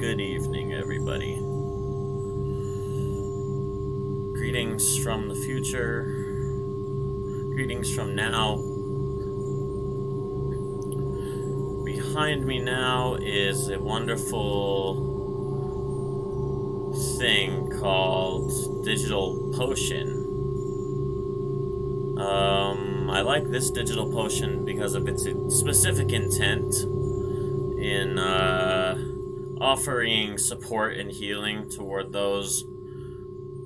Good evening, everybody. Greetings from the future. Greetings from now. Behind me now is a wonderful thing called Digital Potion. I like this digital potion because of its specific intent in offering support and healing toward those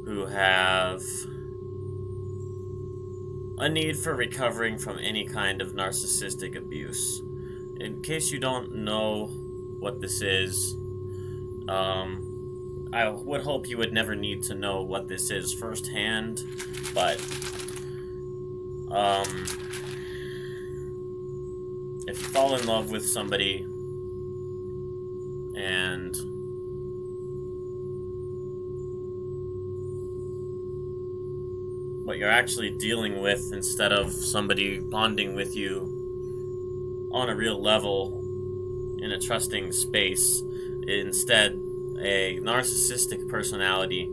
who have a need for recovering from any kind of narcissistic abuse. In case you don't know what this is, I would hope you would never need to know what this is firsthand, but if you fall in love with somebody and what you're actually dealing with, instead of somebody bonding with you on a real level in a trusting space, instead a narcissistic personality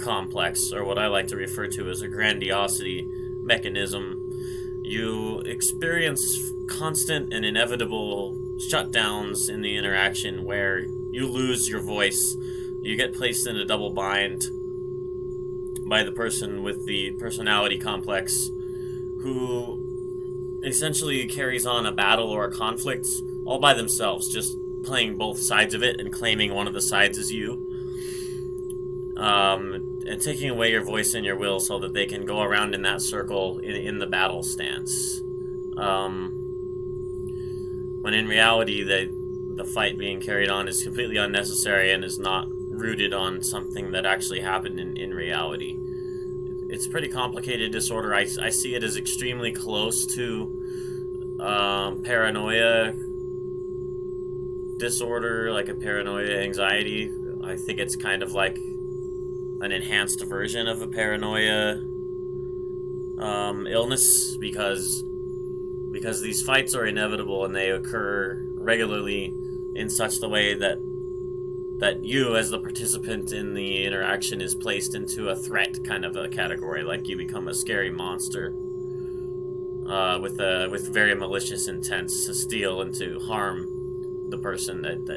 complex, or what I like to refer to as a grandiosity mechanism, you experience constant and inevitable shutdowns in the interaction where you lose your voice. You get placed in a double bind by the person with the personality complex, who essentially carries on a battle or a conflict all by themselves, just playing both sides of it and claiming one of the sides as you, and taking away your voice and your will so that they can go around in that circle in the battle stance. When in reality, the fight being carried on is completely unnecessary and is not rooted on something that actually happened in reality. It's a pretty complicated disorder. I see it as extremely close to paranoia disorder, like a paranoia anxiety. I think it's kind of like an enhanced version of a paranoia illness, because these fights are inevitable and they occur regularly in such the way that you, as the participant in the interaction, is placed into a threat kind of a category, like you become a scary monster with very malicious intents to steal and to harm the person that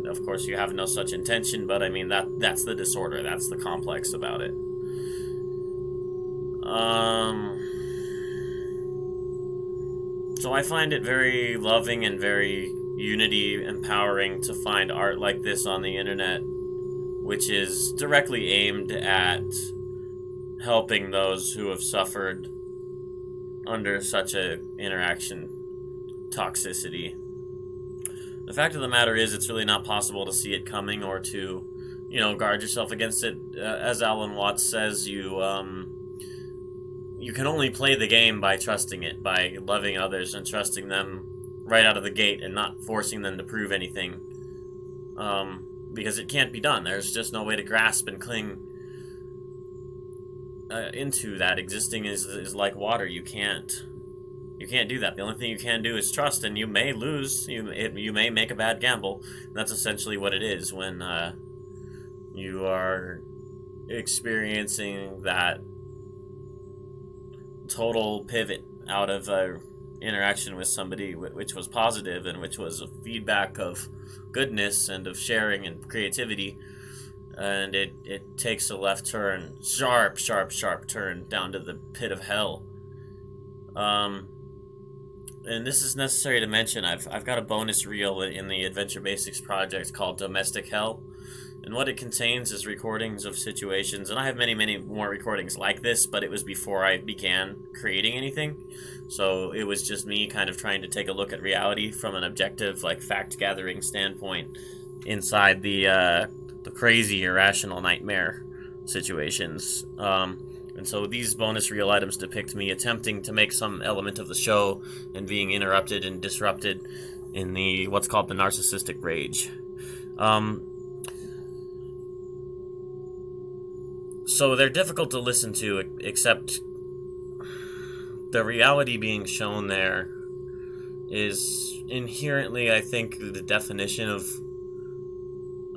of course you have no such intention, but I mean that's the disorder, that's the complex about it. So I find it very loving and very unity empowering to find art like this on the internet, which is directly aimed at helping those who have suffered under such a interaction toxicity. The fact of the matter is, it's really not possible to see it coming or to, guard yourself against it. As Alan Watts says, you can only play the game by trusting it, by loving others and trusting them right out of the gate and not forcing them to prove anything, because it can't be done. There's just no way to grasp and cling into that. Existing is like water. You can't do that. The only thing you can do is trust, and you may lose. You may make a bad gamble. That's essentially what it is when you are experiencing that total pivot out of a interaction with somebody which was positive and which was a feedback of goodness and of sharing and creativity, and it takes a left turn, sharp turn down to the pit of hell. And this is necessary to mention, I've got a bonus reel in the Adventure Basics project called Domestic Hell, and what it contains is recordings of situations, and I have many more recordings like this, but it was before I began creating anything, so it was just me kind of trying to take a look at reality from an objective, like, fact-gathering standpoint inside the crazy, irrational nightmare situations. And so these bonus reel items depict me attempting to make some element of the show and being interrupted and disrupted in what's called the narcissistic rage. So they're difficult to listen to, except the reality being shown there is inherently, I think, the definition of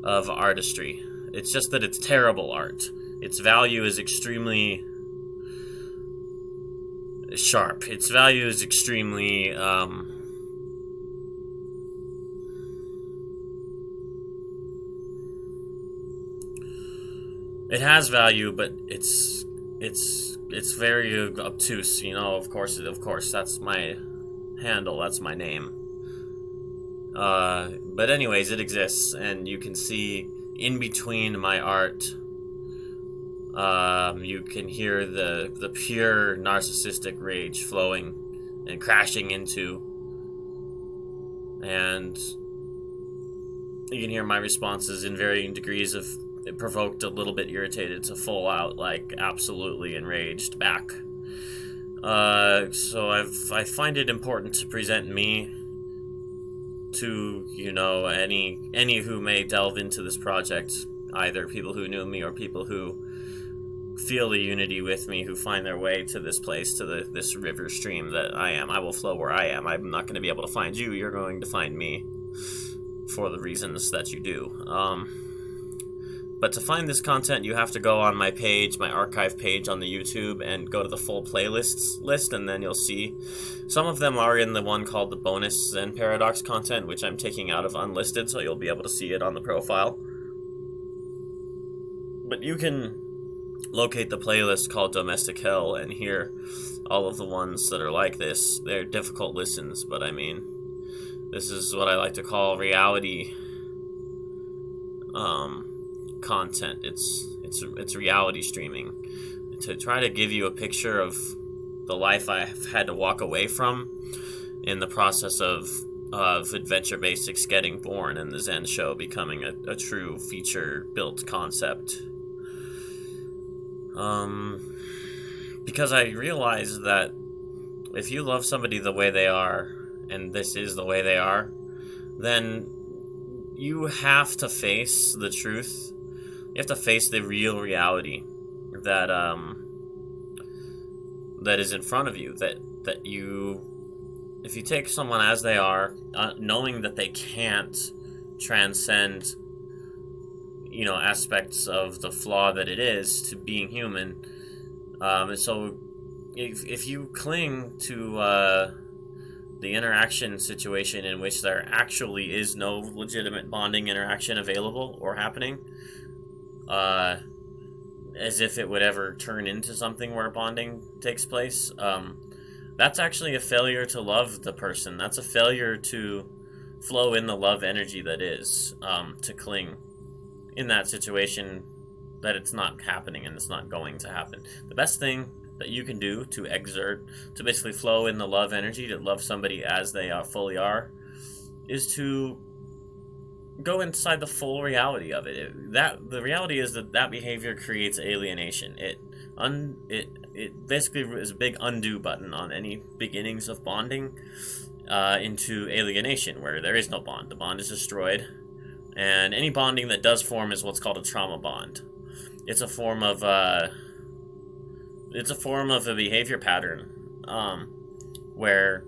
of artistry. It's just that it's terrible art. Its value is extremely sharp. Its value is extremely it has value, but it's very obtuse. You know, of course, that's my handle. That's my name. But anyways, it exists, and you can see in between my art. You can hear the pure narcissistic rage flowing and crashing into, and you can hear my responses in varying degrees of it provoked, a little bit irritated, to full out, like, absolutely enraged back. So I find it important to present me to, you know, any who may delve into this project, either people who knew me or people who feel the unity with me, who find their way to this place, to this river stream that I am. I will flow where I am. I'm not going to be able to find you. You're going to find me for the reasons that you do. But to find this content, you have to go on my page, my archive page on the YouTube, and go to the full playlists list, and then you'll see some of them are in the one called the bonus ZEN PARADOX content, which I'm taking out of unlisted, so you'll be able to see it on the profile. But you can locate the playlist called Domestic Hell and hear all of the ones that are like this. They're difficult listens, but I mean, this is what I like to call reality content. It's reality streaming to try to give you a picture of the life I've had to walk away from in the process of Adventure Basics getting born and the Zen show becoming a true feature-built concept. Because I realize that if you love somebody the way they are, and this is the way they are, then you have to face the truth. You have to face the real reality that that is in front of you. That you, if you take someone as they are, knowing that they can't transcend, you know, aspects of the flaw that it is to being human, and so if you cling to the interaction situation in which there actually is no legitimate bonding interaction available or happening, as if it would ever turn into something where bonding takes place, that's actually a failure to love the person. That's a failure to flow in the love energy that is, to cling in that situation that it's not happening and it's not going to happen. The best thing that you can do to exert, to basically flow in the love energy, to love somebody as they fully are, is to go inside the full reality of it. The reality is that behavior creates alienation. It basically is a big undo button on any beginnings of bonding into alienation, where there is no bond. The bond is destroyed, and any bonding that does form is what's called a trauma bond. It's a form of a behavior pattern, where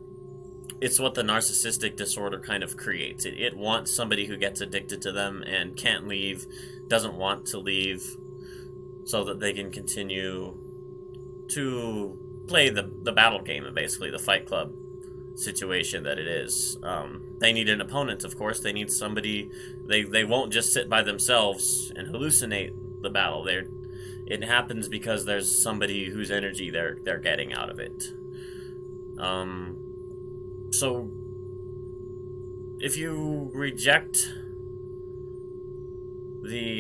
it's what the narcissistic disorder kind of creates. It wants somebody who gets addicted to them and can't leave, doesn't want to leave, so that they can continue to play the battle game, basically, the Fight Club situation that it is. They need an opponent, of course. They need somebody. They won't just sit by themselves and hallucinate the battle. It happens because there's somebody whose energy they're getting out of it. So if you reject the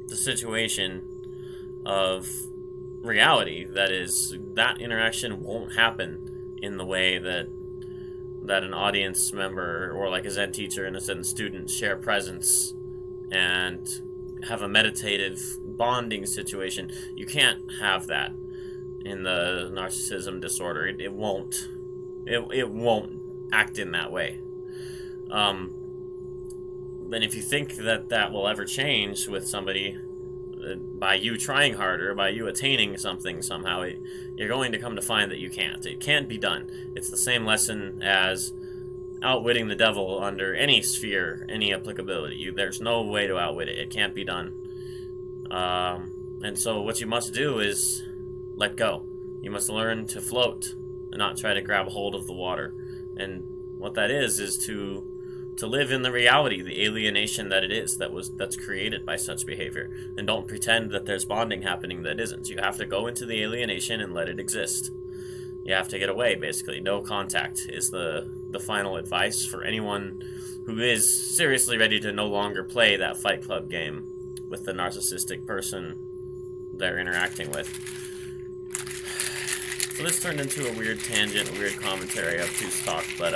situation of reality, that is, that interaction won't happen in the way that an audience member or like a Zen teacher and a Zen student share presence and have a meditative bonding situation. You can't have that in the narcissism disorder. It won't act in that way. And if you think that will ever change with somebody, by you trying harder, by you attaining something somehow, you're going to come to find that you can't. It can't be done. It's the same lesson as outwitting the devil under any sphere, any applicability. There's no way to outwit it. It can't be done. And so what you must do is let go. You must learn to float and not try to grab hold of the water. And what that is to live in the reality, the alienation that it is, that's created by such behavior. And don't pretend that there's bonding happening that isn't. You have to go into the alienation and let it exist. You have to get away, basically. No contact is the final advice for anyone who is seriously ready to no longer play that Fight Club game with the narcissistic person they're interacting with. So this turned into a weird tangent, a weird commentary of Two's talk, but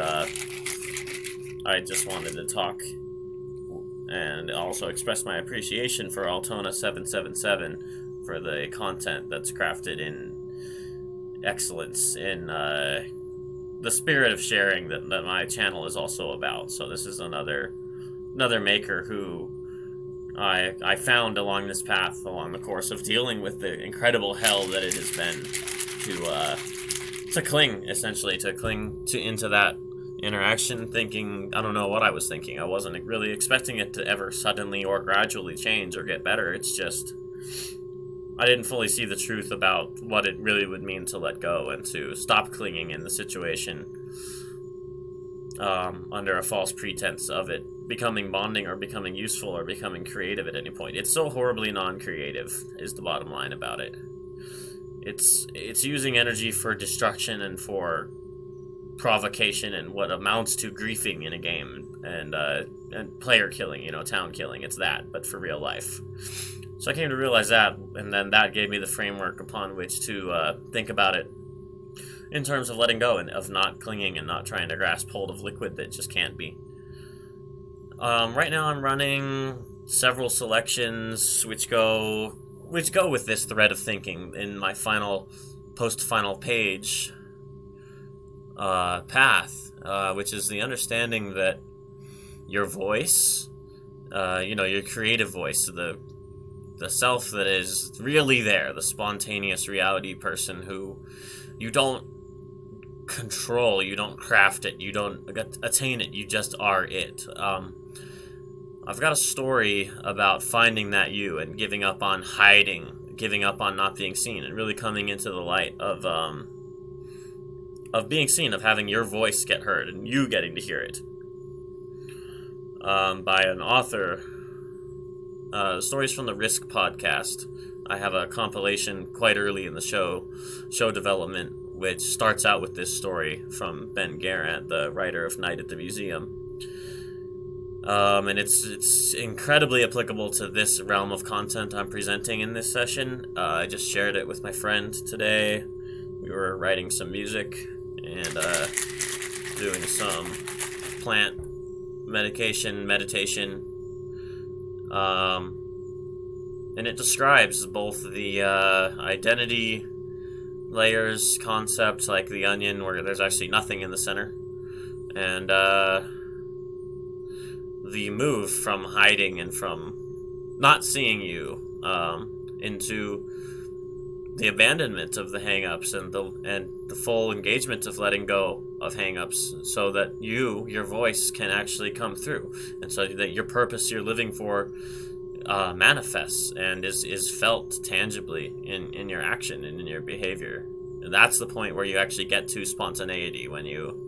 I just wanted to talk and also express my appreciation for Altona777 for the content that's crafted in excellence, in the spirit of sharing that my channel is also about. So this is another maker who I found along this path, along the course of dealing with the incredible hell that it has been to cling, essentially, into that interaction, thinking, I don't know what I was thinking. I wasn't really expecting it to ever suddenly or gradually change or get better. It's just, I didn't fully see the truth about what it really would mean to let go and to stop clinging in the situation under a false pretense of it becoming bonding or becoming useful or becoming creative at any point. It's so horribly non-creative, is the bottom line about it. It's using energy for destruction and for provocation and what amounts to griefing in a game and player killing, town killing. It's that, but for real life. So I came to realize that, and then that gave me the framework upon which to think about it in terms of letting go and of not clinging and not trying to grasp hold of liquid that just can't be. Right now I'm running several selections which go with this thread of thinking in my post-final page path, which is the understanding that your voice, your creative voice, the self that is really there, the spontaneous reality person who you don't control, you don't craft it, you don't attain it, you just are it. I've got a story about finding that you and giving up on hiding, giving up on not being seen, and really coming into the light of being seen, of having your voice get heard and you getting to hear it. By an author. Stories from the Risk podcast. I have a compilation quite early in the show development, which starts out with this story from Ben Garant, the writer of Night at the Museum. And it's incredibly applicable to this realm of content I'm presenting in this session. I just shared it with my friend today. We were writing some music and doing some plant meditation. And it describes both the identity layers concept, like the onion, where there's actually nothing in the center, and the move from hiding and from not seeing you into the abandonment of the hang-ups and the full engagement of letting go of hang-ups, so that your voice can actually come through, and so that your purpose you're living for manifests and is felt tangibly in your action and in your behavior. And that's the point where you actually get to spontaneity, when you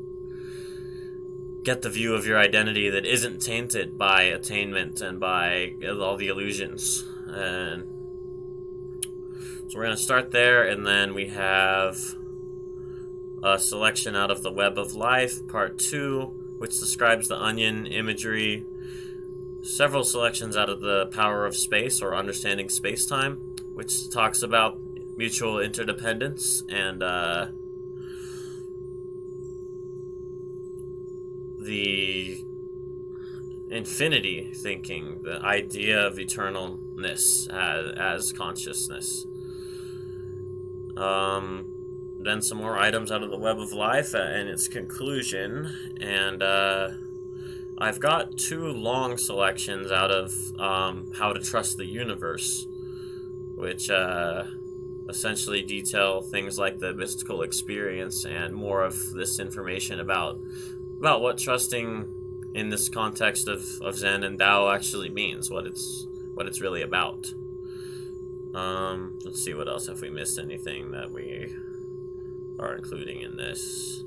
get the view of your identity that isn't tainted by attainment and by all the illusions. And so we're going to start there, and then we have a selection out of The Web of Life, Part 2, which describes the onion imagery. Several selections out of The Power of Space, or Understanding Space-Time, which talks about mutual interdependence and the infinity thinking, the idea of eternalness as consciousness. Then some more items out of The Web of Life and its conclusion, and I've got two long selections out of How to Trust the Universe, which essentially detail things like the mystical experience and more of this information about about what trusting in this context of Zen and Tao actually means, what it's really about. Let's see, what else, if we missed anything that we are including in this.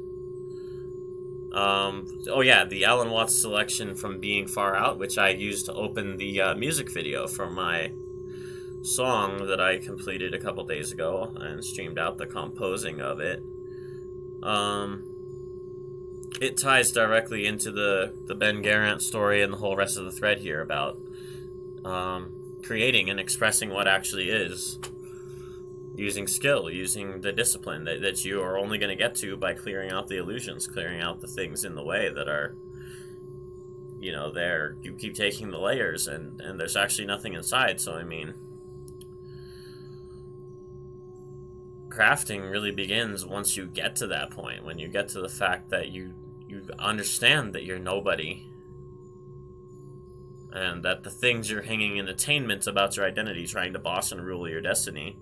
Oh yeah, the Alan Watts selection from Being Far Out, which I used to open the music video for my song that I completed a couple days ago and streamed out the composing of it. It ties directly into the Ben Garant story and the whole rest of the thread here about creating and expressing what actually is, using skill, using the discipline that you are only going to get to by clearing out the illusions, clearing out the things in the way that are, there. You keep taking the layers and there's actually nothing inside. So, I mean, crafting really begins once you get to that point, when you get to the fact that you understand that you're nobody, and that the things you're hanging in attainments about your identity, trying to boss and rule your destiny,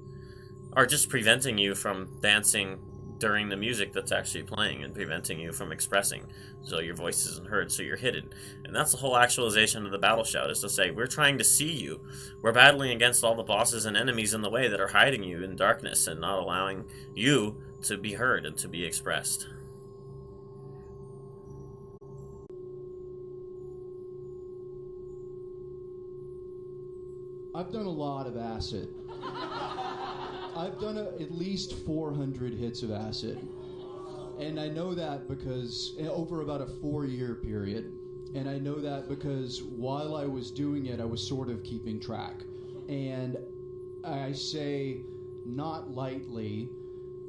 are just preventing you from dancing during the music that's actually playing, and preventing you from expressing, so your voice isn't heard, so you're hidden. And that's the whole actualization of the battle shout, is to say, we're trying to see you. We're battling against all the bosses and enemies in the way that are hiding you in darkness and not allowing you to be heard and to be expressed. I've done a lot of acid. I've done at least 400 hits of acid. And I know that because over about a 4-year period. And I know that because while I was doing it, I was sort of keeping track. And I say not lightly,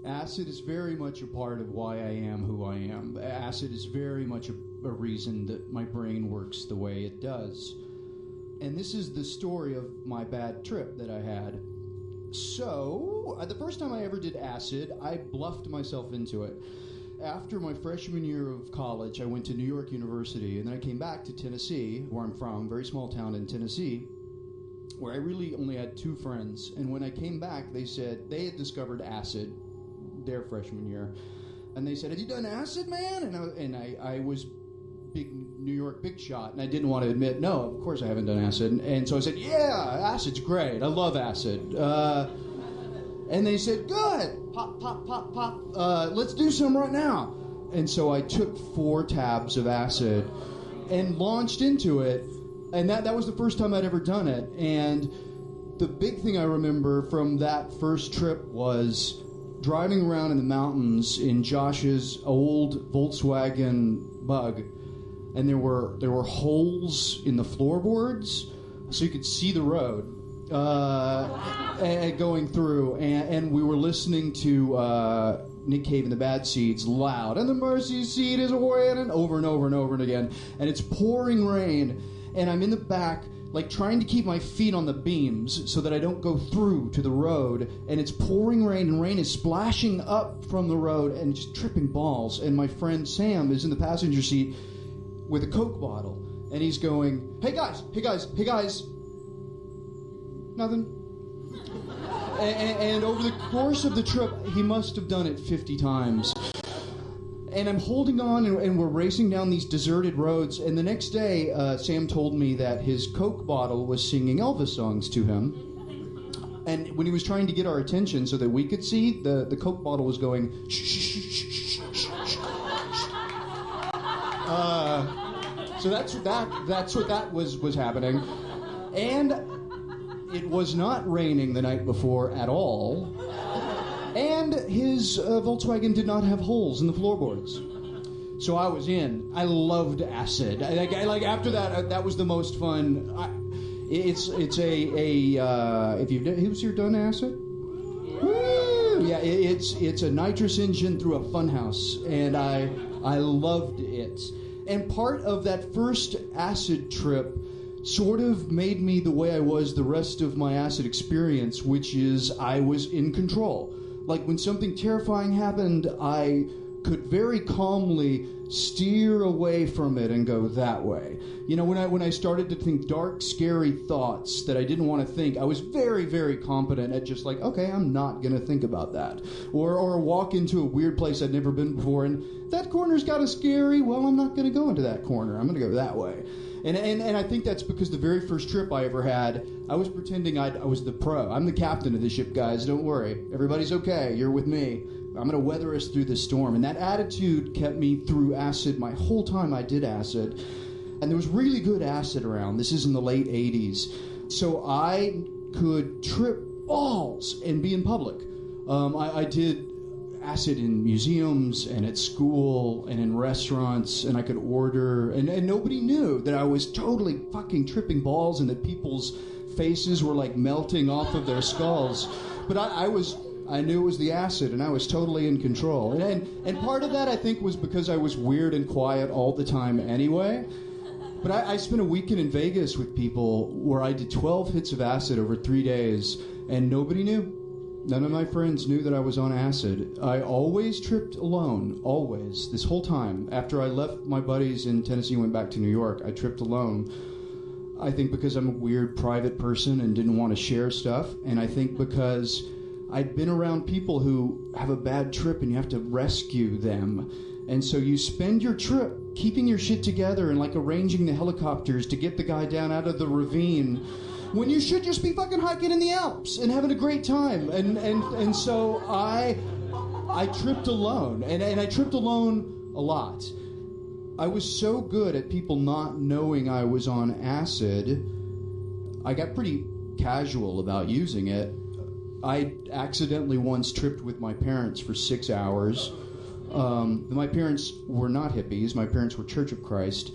acid is very much a part of why I am who I am. Acid is very much a reason that my brain works the way it does. And this is the story of my bad trip that I had. So, the first time I ever did acid, I bluffed myself into it. After my freshman year of college, I went to New York University, and then I came back to Tennessee, where I'm from, very small town in Tennessee, where I really only had 2 friends. And when I came back, they said they had discovered acid their freshman year. And they said, "Have you done acid, man?" And I was big New York big shot, and I didn't want to admit, no, of course I haven't done acid. And so I said, yeah, acid's great. I love acid. And they said, good. Pop, pop, pop, pop. Let's do some right now. And so I took 4 tabs of acid and launched into it. And that was the first time I'd ever done it. And the big thing I remember from that first trip was driving around in the mountains in Josh's old Volkswagen Bug. And there were holes in the floorboards, so you could see the road going through. And we were listening to Nick Cave and the Bad Seeds loud. And the mercy seat is waiting, over and over and over and again. And it's pouring rain. And I'm in the back, like trying to keep my feet on the beams so that I don't go through to the road. And it's pouring rain, and rain is splashing up from the road and just tripping balls. And my friend Sam is in the passenger seat with a Coke bottle, and he's going, hey guys, nothing. And over the course of the trip, he must have done it 50 times. And I'm holding on, and we're racing down these deserted roads, and the next day, Sam told me that his Coke bottle was singing Elvis songs to him. And when he was trying to get our attention so that we could see, the Coke bottle was going, shh, shh, shh, shh, shh, shh, shh. So that's what that was happening. And it was not raining the night before at all. And his Volkswagen did not have holes in the floorboards. So I was in. I loved acid. Like after that, that was the most fun. It's if who's here done acid? Woo! Yeah, it's a nitrous engine through a funhouse, and I loved it. And part of that first acid trip sort of made me the way I was the rest of my acid experience, which is I was in control. Like when something terrifying happened, I could very calmly steer away from it and go that way. You know, when I started to think dark, scary thoughts that I didn't want to think, I was very, very competent at just like, okay, I'm not going to think about that. Or walk into a weird place I'd never been before, and that corner's got a scary, well, I'm not going to go into that corner. I'm going to go that way. And I think that's because the very first trip I ever had, I was pretending I was the pro. I'm the captain of the ship, guys. Don't worry. Everybody's okay. You're with me. I'm going to weather us through this storm. And that attitude kept me through acid my whole time I did acid. And there was really good acid around. This is in the late 80s. So I could trip balls and be in public. I did acid in museums and at school and in restaurants, and I could order, and nobody knew that I was totally fucking tripping balls and that people's faces were like melting off of their skulls. But I knew it was the acid, and I was totally in control. And part of that, I think, was because I was weird and quiet all the time anyway. But I spent a weekend in Vegas with people where I did 12 hits of acid over 3 days, and nobody knew. None of my friends knew that I was on acid. I always tripped alone, always, this whole time. After I left my buddies in Tennessee and went back to New York, I tripped alone. I think because I'm a weird private person and didn't want to share stuff, and I think because I'd been around people who have a bad trip and you have to rescue them. And so you spend your trip keeping your shit together and like arranging the helicopters to get the guy down out of the ravine when you should just be fucking hiking in the Alps and having a great time. And so I tripped alone, and I tripped alone a lot. I was so good at people not knowing I was on acid, I got pretty casual about using it. I accidentally once tripped with my parents for 6 hours. My parents were not hippies. My parents were Church of Christ.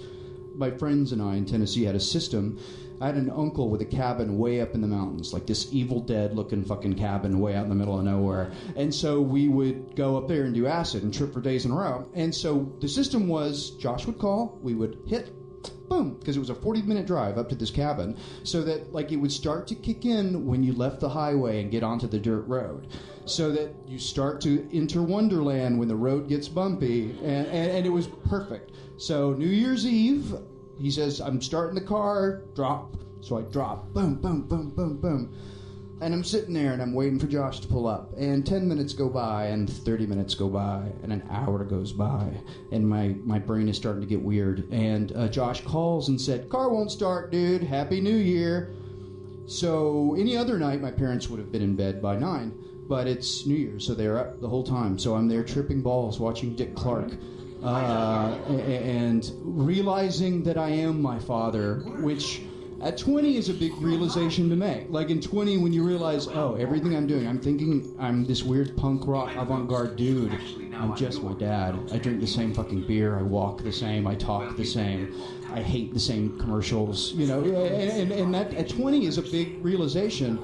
My friends and I in Tennessee had a system. I had an uncle with a cabin way up in the mountains, like this Evil Dead looking fucking cabin way out in the middle of nowhere. And so we would go up there and do acid and trip for days in a row. And so the system was Josh would call, we would hit, boom, because it was a 40-minute drive up to this cabin, so that like it would start to kick in when you left the highway and get onto the dirt road, so that you start to enter Wonderland when the road gets bumpy, and it was perfect. So New Year's Eve, he says, I'm starting the car, drop. So I drop, boom, boom, boom, boom, boom. And I'm sitting there and I'm waiting for Josh to pull up. And 10 minutes go by, and 30 minutes go by, and an hour goes by. And my brain is starting to get weird. And Josh calls and said, car won't start, dude. Happy New Year. So any other night, my parents would have been in bed by 9. But it's New Year's, so they're up the whole time. So I'm there tripping balls, watching Dick Clark. And realizing that I am my father, which at 20 is a big realization to make. Like in 20, when you realize, oh, everything I'm doing, I'm thinking I'm this weird punk rock avant-garde dude. I'm just my dad. I drink the same fucking beer. I walk the same. I talk the same. I hate the same commercials. You know, and that at 20 is a big realization.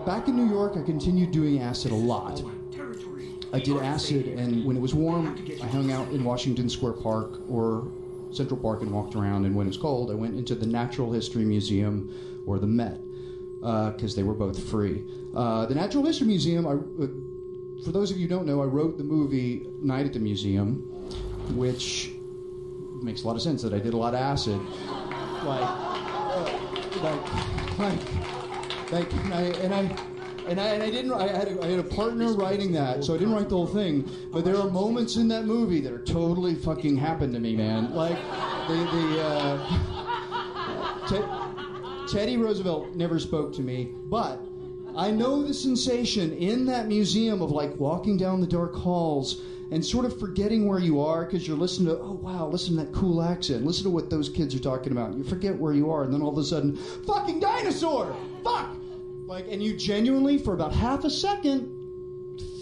Back in New York, I continued doing acid a lot. I did acid, and when it was warm, I hung out in Washington Square Park or Central Park and walked around, and when it was cold, I went into the Natural History Museum or the Met, because they were both free. The Natural History Museum, for those of you who don't know, I wrote the movie Night at the Museum, which makes a lot of sense that I did a lot of acid. I had a partner writing that, so I didn't write the whole thing. But there are moments in that movie that are totally fucking happened to me, man. Like Teddy Roosevelt never spoke to me, but I know the sensation in that museum of like walking down the dark halls and sort of forgetting where you are because you're listening to, oh wow, listen to that cool accent, listen to what those kids are talking about. You forget where you are, and then all of a sudden, fucking dinosaur! Fuck! Like, and you genuinely, for about half a second,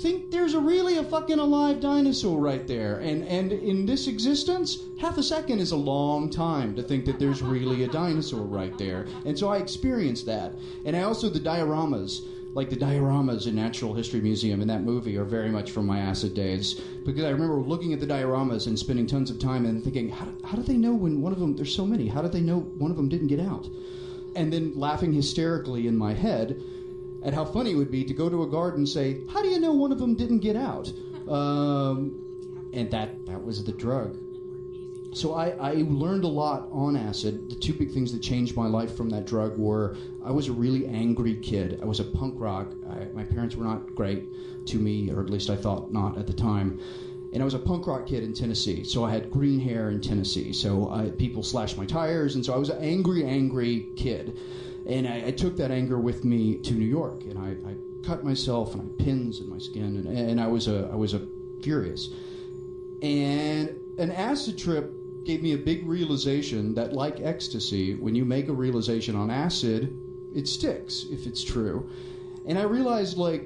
think there's really a fucking alive dinosaur right there. And in this existence, half a second is a long time to think that there's really a dinosaur right there. And so I experienced that. And I also, the dioramas, like the dioramas in Natural History Museum in that movie are very much from my acid days. Because I remember looking at the dioramas and spending tons of time and thinking, how do they know when one of them, there's so many, how do they know one of them didn't get out? And then laughing hysterically in my head at how funny it would be to go to a guard and say, how do you know one of them didn't get out? and that was the drug. So I learned a lot on acid. The two big things that changed my life from that drug were I was a really angry kid. I was a punk rock. My parents were not great to me, or at least I thought not at the time. And I was a punk rock kid in Tennessee. So I had green hair in Tennessee. So people slashed my tires. And so I was an angry kid. And I took that anger with me to New York. And I cut myself and I had pins in my skin. And I was a furious. And an acid trip gave me a big realization that, like ecstasy, when you make a realization on acid, it sticks if it's true. And I realized, like,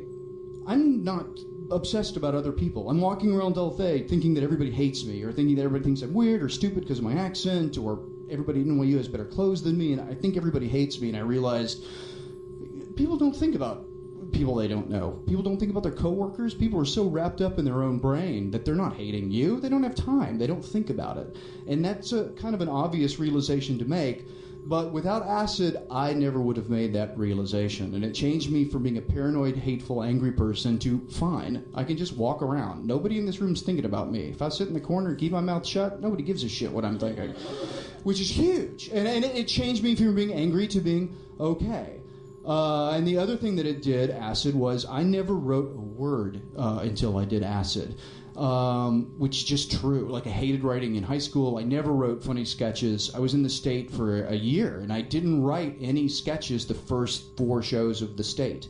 I'm not obsessed about other people. I'm walking around all day thinking that everybody hates me, or thinking that everybody thinks I'm weird or stupid because of my accent, or everybody in NYU has better clothes than me, and I think everybody hates me. And I realized people don't think about people they don't know. People don't think about their coworkers. People are so wrapped up in their own brain that they're not hating you. They don't have time. They don't think about it. And that's a kind of an obvious realization to make. But without acid, I never would have made that realization. And it changed me from being a paranoid, hateful, angry person to, fine, I can just walk around. Nobody in this room's thinking about me. If I sit in the corner and keep my mouth shut, nobody gives a shit what I'm thinking. Which is huge. And it changed me from being angry to being okay. And the other thing that it did, acid, was I never wrote a word until I did acid, which is just true. Like, I hated writing in high school. I never wrote funny sketches. I was in the state for a year, and I didn't write any sketches the first 4 shows of the state.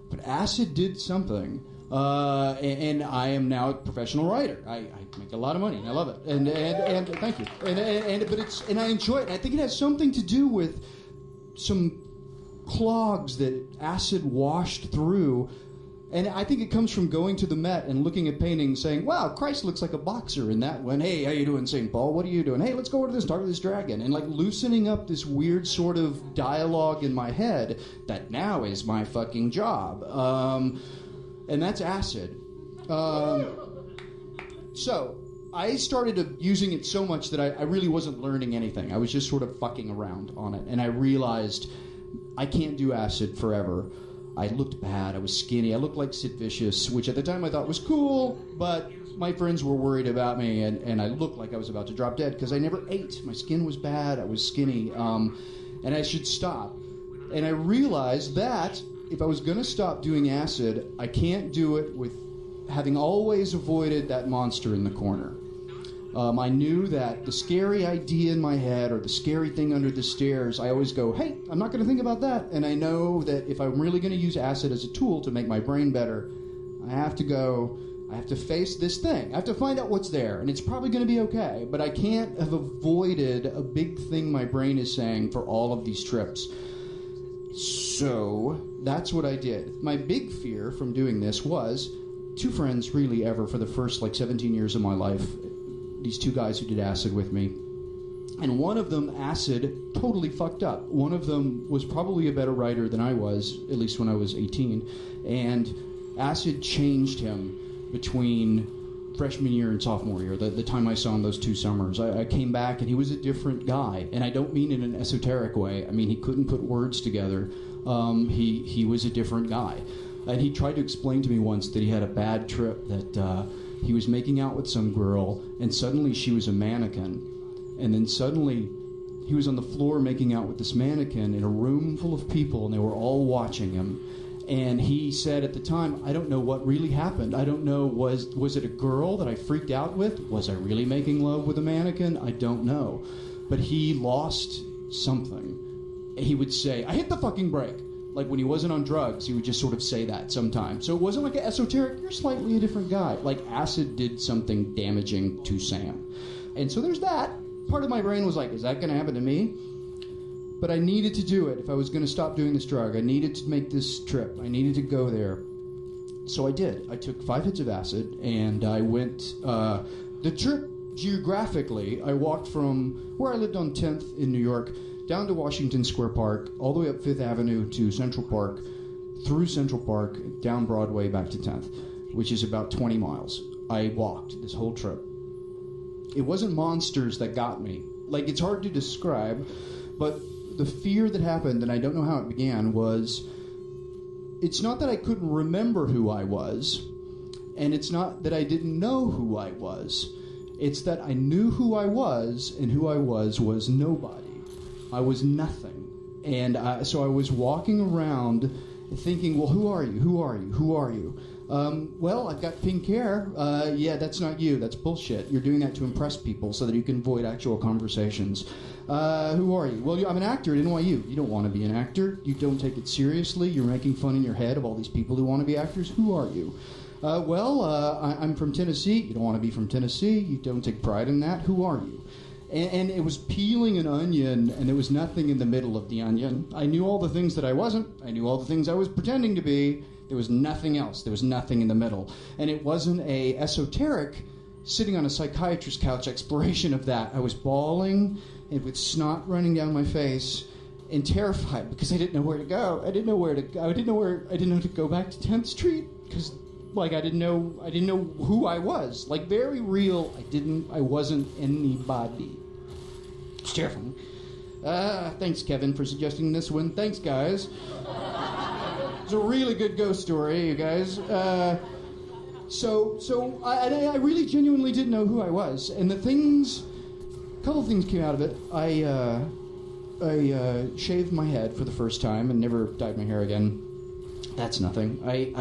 But acid did something, and I am now a professional writer. I make a lot of money, and I love it. And thank you. But I enjoy it. And I think it has something to do with some clogs that acid washed through, and I think it comes from going to the Met and looking at paintings saying, wow, Christ looks like a boxer in that one. Hey, how you doing, St. Paul? What are you doing? Hey, let's go over to this, talk to this dragon. And like loosening up this weird sort of dialogue in my head that now is my fucking job. And that's acid. So I started using it so much that I really wasn't learning anything. I was just sort of fucking around on it. And I realized I can't do acid forever. I looked bad. I was skinny. I looked like Sid Vicious, which at the time I thought was cool, but my friends were worried about me, and I looked like I was about to drop dead because I never ate. My skin was bad. I was skinny, and I should stop. And I realized that if I was going to stop doing acid, I can't do it with having always avoided that monster in the corner. I knew that the scary idea in my head or the scary thing under the stairs, I always go, hey, I'm not going to think about that. And I know that if I'm really going to use acid as a tool to make my brain better, I have to face this thing. I have to find out what's there. And it's probably going to be okay. But I can't have avoided a big thing my brain is saying for all of these trips. So that's what I did. My big fear from doing this was 2 friends really ever for the first 17 years of my life. These 2 guys who did acid with me. And one of them, acid, totally fucked up. One of them was probably a better writer than I was, at least when I was 18. And acid changed him between freshman year and sophomore year, the time I saw him those 2 summers. I came back and he was a different guy. And I don't mean in an esoteric way. I mean, he couldn't put words together. He was a different guy. And he tried to explain to me once that he had a bad trip, that he was making out with some girl, and suddenly she was a mannequin. And then suddenly he was on the floor making out with this mannequin in a room full of people, and they were all watching him. And he said at the time, I don't know what really happened. I don't know, was it a girl that I freaked out with? Was I really making love with a mannequin? I don't know. But he lost something. He would say, I hit the fucking brake. Like when he wasn't on drugs, he would just sort of say that sometimes. So it wasn't like an esoteric, you're slightly a different guy. Like acid did something damaging to Sam. And so there's that. Part of my brain was like, is that going to happen to me? But I needed to do it if I was going to stop doing this drug. I needed to make this trip. I needed to go there. So I did. I took 5 hits of acid, and I went... the trip, geographically, I walked from where I lived on 10th in New York down to Washington Square Park, all the way up 5th Avenue to Central Park, through Central Park, down Broadway, back to 10th, which is about 20 miles. I walked this whole trip. It wasn't monsters that got me. Like, it's hard to describe, but the fear that happened, and I don't know how it began, was... It's not that I couldn't remember who I was. And it's not that I didn't know who I was. It's that I knew who I was, and who I was nobody. I was nothing. And so I was walking around thinking, well, who are you? Who are you? Who are you? Well, I've got pink hair. Yeah, that's not you. That's bullshit. You're doing that to impress people so that you can avoid actual conversations. Who are you? Well, I'm an actor at NYU. You don't want to be an actor. You don't take it seriously. You're making fun in your head of all these people who want to be actors. Who are you? I'm from Tennessee. You don't want to be from Tennessee. You don't take pride in that. Who are you? And it was peeling an onion, and there was nothing in the middle of the onion. I knew all the things that I wasn't. I knew all the things I was pretending to be. There was nothing else. There was nothing in the middle. And it wasn't a esoteric, sitting on a psychiatrist's couch exploration of that. I was bawling and with snot running down my face and terrified because I didn't know where to go. I didn't know where to go. I didn't know to go back to 10th Street because I didn't know who I was. Like, very real. I wasn't anybody. It's terrifying. Thanks, Kevin, for suggesting this one. Thanks, guys. It's a really good ghost story, you guys. So I really genuinely didn't know who I was. And a couple things came out of it. I shaved my head for the first time and never dyed my hair again. That's nothing. I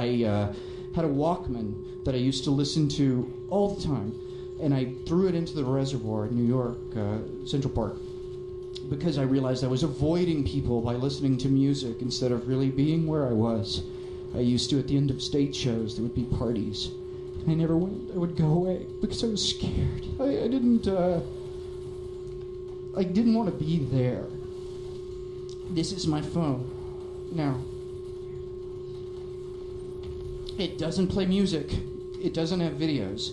had a Walkman that I used to listen to all the time, and I threw it into the reservoir in New York, Central Park, because I realized I was avoiding people by listening to music instead of really being where I was. I used to, at the end of stage shows, there would be parties. And I never went. I would go away because I was scared. I didn't want to be there. This is my phone. Now, it doesn't play music. It doesn't have videos.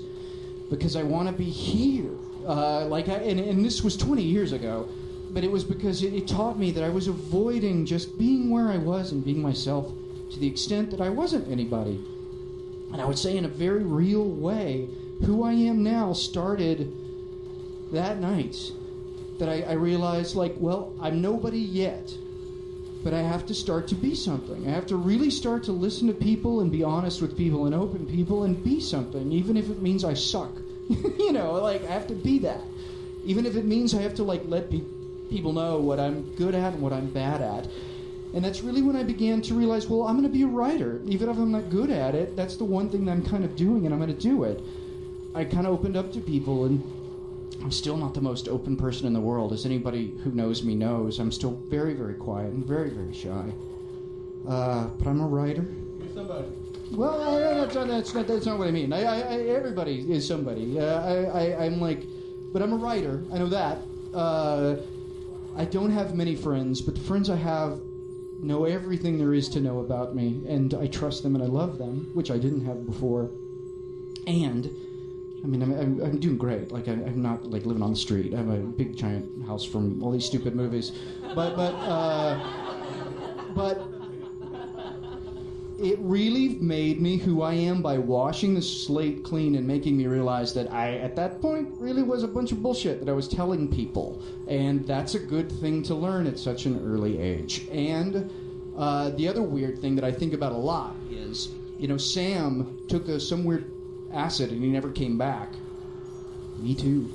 Because I want to be here. And this was 20 years ago. But it was because it taught me that I was avoiding just being where I was and being myself to the extent that I wasn't anybody. And I would say in a very real way, who I am now started that night. That I realized, I'm nobody yet. But I have to start to be something. I have to really start to listen to people and be honest with people and open people and be something, even if it means I suck. I have to be that. Even if it means I have to, let people know what I'm good at and what I'm bad at. And that's really when I began to realize, well, I'm going to be a writer. Even if I'm not good at it, that's the one thing that I'm kind of doing, and I'm going to do it. I kind of opened up to people, and I'm still not the most open person in the world. As anybody who knows me knows, I'm still very, very quiet and very, very shy. But I'm a writer. You're somebody. Well, that's not what I mean. Everybody is somebody. But I'm a writer. I know that. I don't have many friends, but the friends I have know everything there is to know about me, and I trust them and I love them, which I didn't have before. And I'm doing great. I'm not living on the street. I have a big giant house from all these stupid movies, but it really made me who I am by washing the slate clean and making me realize that I, at that point, really was a bunch of bullshit that I was telling people. And that's a good thing to learn at such an early age. And the other weird thing that I think about a lot is, Sam took some weird acid and he never came back. Me too.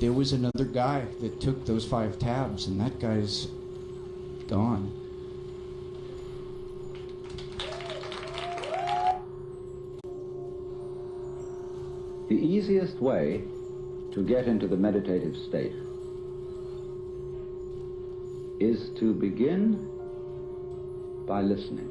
There was another guy that took those 5 tabs and that guy's gone. The easiest way to get into the meditative state is to begin by listening.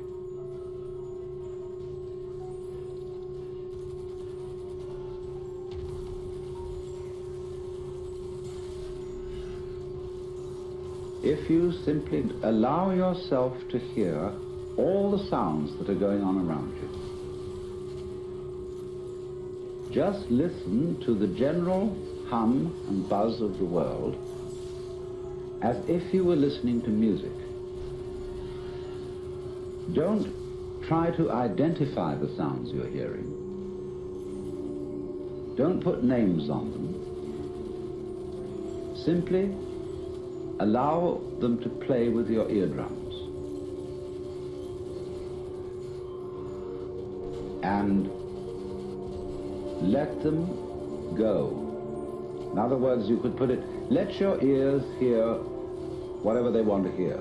If you simply allow yourself to hear all the sounds that are going on around you, just listen to the general hum and buzz of the world as if you were listening to music. Don't try to identify the sounds you're hearing. Don't put names on them. Simply allow them to play with your eardrums. And let them go. In other words, you could put it, let your ears hear whatever they want to hear.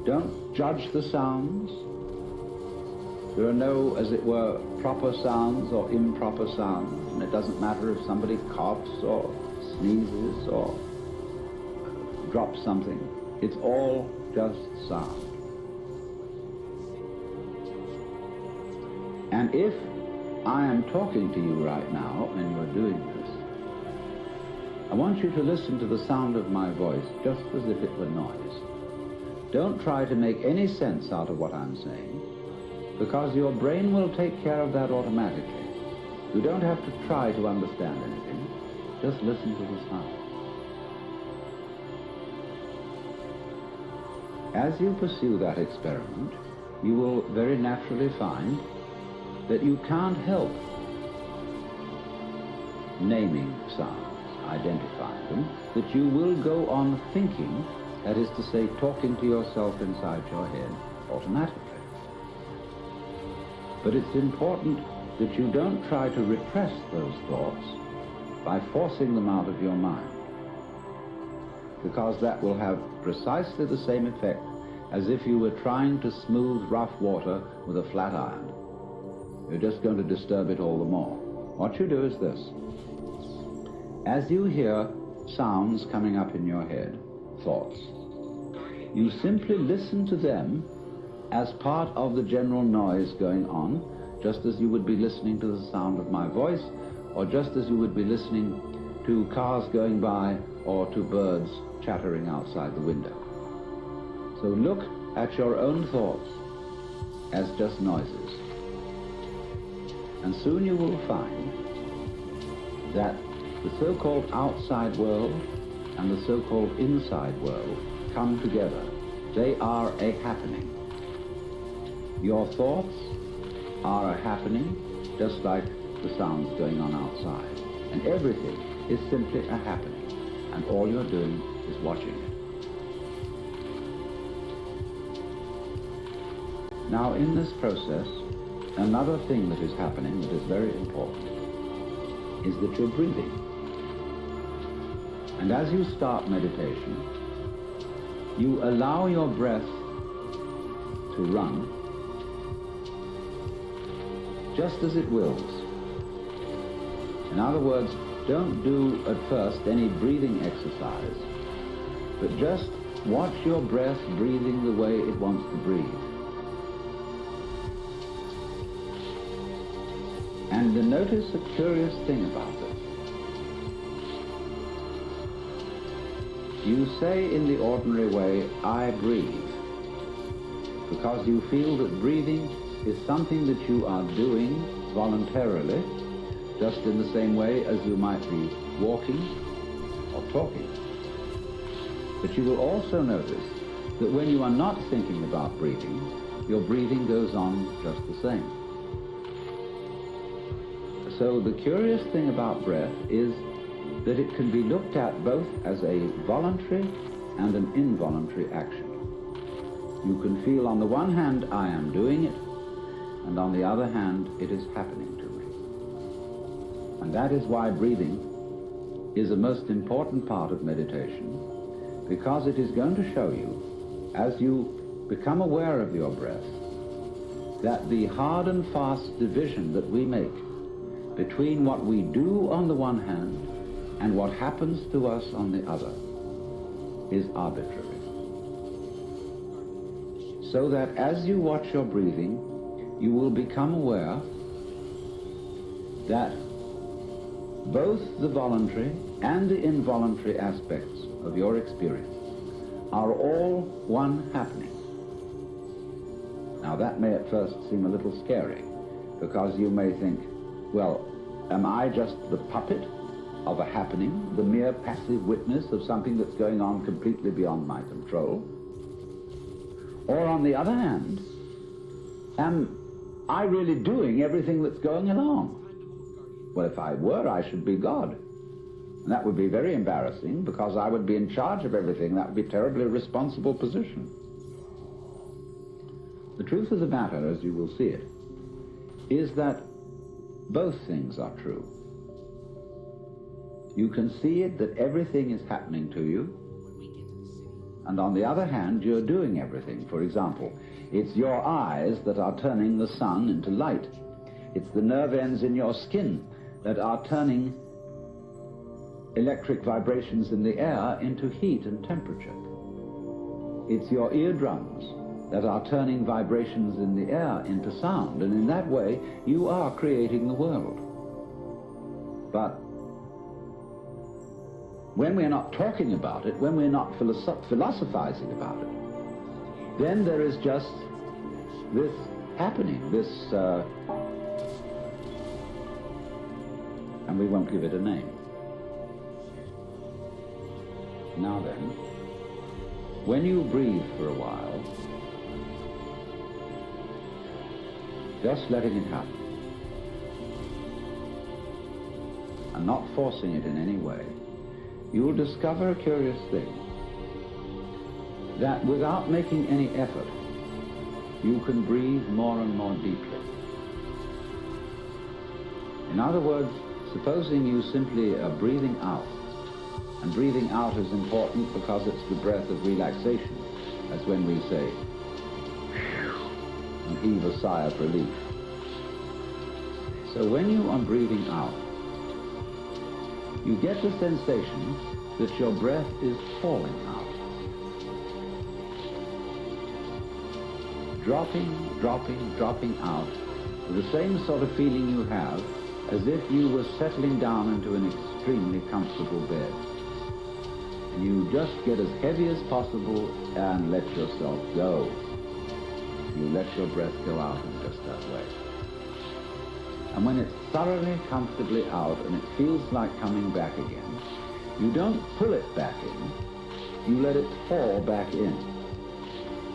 Don't judge the sounds. There are no, as it were, proper sounds or improper sounds, and it doesn't matter if somebody coughs or sneezes or drops something. It's all just sound. And if I am talking to you right now and you're doing this, I want you to listen to the sound of my voice just as if it were noise. Don't try to make any sense out of what I'm saying, because your brain will take care of that automatically. You don't have to try to understand anything. Just listen to the sound. As you pursue that experiment, you will very naturally find that you can't help naming sounds, identifying them, that you will go on thinking, that is to say, talking to yourself inside your head automatically. But it's important that you don't try to repress those thoughts by forcing them out of your mind, because that will have precisely the same effect as if you were trying to smooth rough water with a flat iron. You're just going to disturb it all the more. What you do is this. As you hear sounds coming up in your head, thoughts, you simply listen to them as part of the general noise going on, just as you would be listening to the sound of my voice, or just as you would be listening to cars going by or to birds chattering outside the window. So look at your own thoughts as just noises. And soon you will find that the so-called outside world and the so-called inside world come together. They are a happening. Your thoughts are a happening, just like the sounds going on outside. And everything is simply a happening. And all you're doing is watching it. Now, in this process, another thing that is happening that is very important is that you're breathing. And as you start meditation, you allow your breath to run just as it wills. In other words, don't do at first any breathing exercise, but just watch your breath breathing the way it wants to breathe. And notice a curious thing about it. You say in the ordinary way, I breathe, because you feel that breathing is something that you are doing voluntarily, just in the same way as you might be walking or talking. But you will also notice that when you are not thinking about breathing, your breathing goes on just the same. So the curious thing about breath is that it can be looked at both as a voluntary and an involuntary action. You can feel on the one hand, I am doing it, and on the other hand, it is happening to me. And that is why breathing is a most important part of meditation, because it is going to show you, as you become aware of your breath, that the hard and fast division that we make between what we do on the one hand and what happens to us on the other is arbitrary. So that as you watch your breathing, you will become aware that both the voluntary and the involuntary aspects of your experience are all one happening. Now that may at first seem a little scary, because you may think, well, am I just the puppet of a happening, the mere passive witness of something that's going on completely beyond my control? Or on the other hand, am I really doing everything that's going along? Well, if I were, I should be God. And that would be very embarrassing, because I would be in charge of everything. That would be a terribly responsible position. The truth of the matter, as you will see it, is that both things are true. You can see it that everything is happening to you, and on the other hand, you're doing everything. For example, it's your eyes that are turning the sun into light. It's the nerve ends in your skin that are turning electric vibrations in the air into heat and temperature. It's your eardrums that are turning vibrations in the air into sound, and in that way you are creating the world. But when we're not talking about it, when we're not philosophizing about it, then there is just this happening, and we won't give it a name. Now then, when you breathe for a while, just letting it happen, and not forcing it in any way, you will discover a curious thing, that without making any effort, you can breathe more and more deeply. In other words, supposing you simply are breathing out, and breathing out is important because it's the breath of relaxation, as when we say, and heave a sigh of relief. So when you are breathing out, you get the sensation that your breath is falling out. Dropping out, with the same sort of feeling you have as if you were settling down into an extremely comfortable bed. You just get as heavy as possible and let yourself go. You let your breath go out in just that way. And when it's thoroughly, comfortably out and it feels like coming back again, you don't pull it back in, you let it fall back in,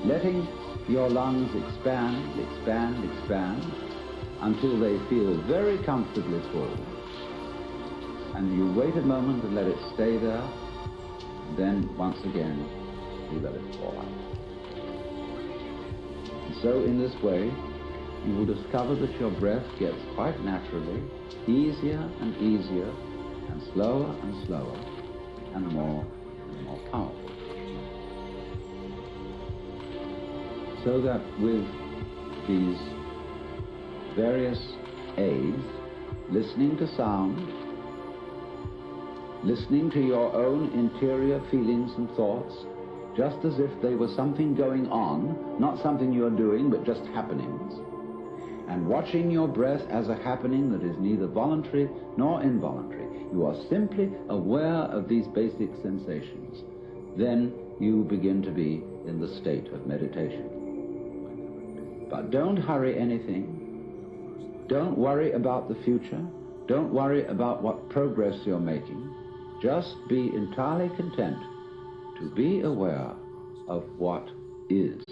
letting your lungs expand until they feel very comfortably full. And you wait a moment and let it stay there, and then once again you let it fall out. And so in this way, you will discover that your breath gets quite naturally easier and easier, and slower, and more powerful. So that with these various aids, listening to sound, listening to your own interior feelings and thoughts, just as if they were something going on, not something you're doing, but just happenings, and watching your breath as a happening that is neither voluntary nor involuntary. You are simply aware of these basic sensations. Then you begin to be in the state of meditation. But don't hurry anything. Don't worry about the future. Don't worry about what progress you're making. Just be entirely content to be aware of what is.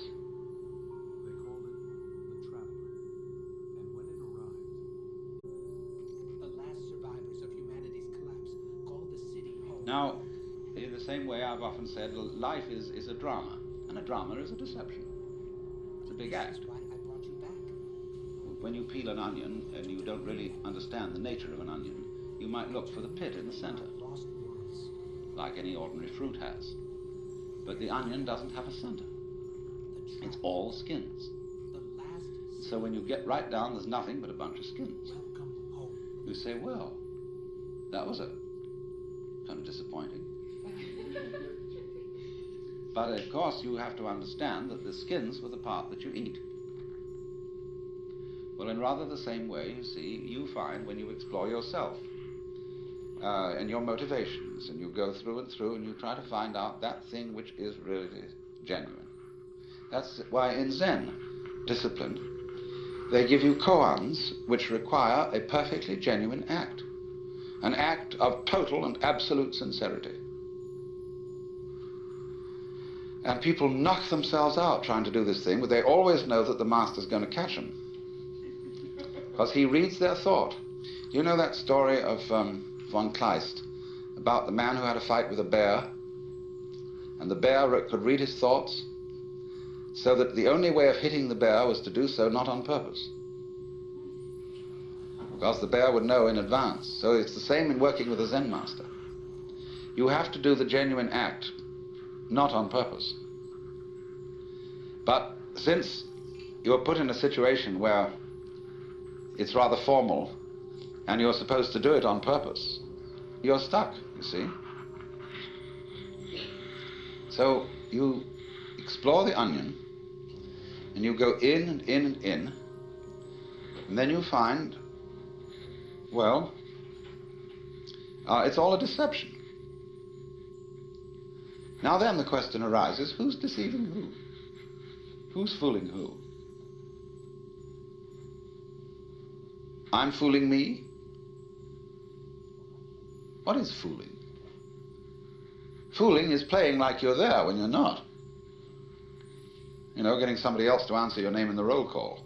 Now, in the same way, I've often said life is a drama, and a drama is a deception. It's a big act. When you peel an onion and you don't really understand the nature of an onion, you might look for the pit in the center, like any ordinary fruit has. But the onion doesn't have a center. It's all skins. So when you get right down, there's nothing but a bunch of skins. You say, well, that was kind of disappointing. But of course you have to understand that the skins were the part that you eat. Well, in rather the same way, you see, you find when you explore yourself and your motivations, and you go through and through and you try to find out that thing which is really genuine. That's why in Zen discipline they give you koans which require a perfectly genuine act. An act of total and absolute sincerity. And people knock themselves out trying to do this thing, but they always know that the master's going to catch them. Because he reads their thought. You know that story of von Kleist about the man who had a fight with a bear, and the bear could read his thoughts, so that the only way of hitting the bear was to do so not on purpose. because the bear would know in advance. So it's the same in working with a Zen master. You have to do the genuine act, not on purpose. But since you are put in a situation where it's rather formal and you're supposed to do it on purpose, you're stuck, you see. So you explore the onion and you go in and in and in, and then you find, well, it's all a deception. Now then the question arises, who's deceiving who? Who's fooling who? I'm fooling me? What is fooling? Fooling is playing like you're there when you're not. You know, getting somebody else to answer your name in the roll call.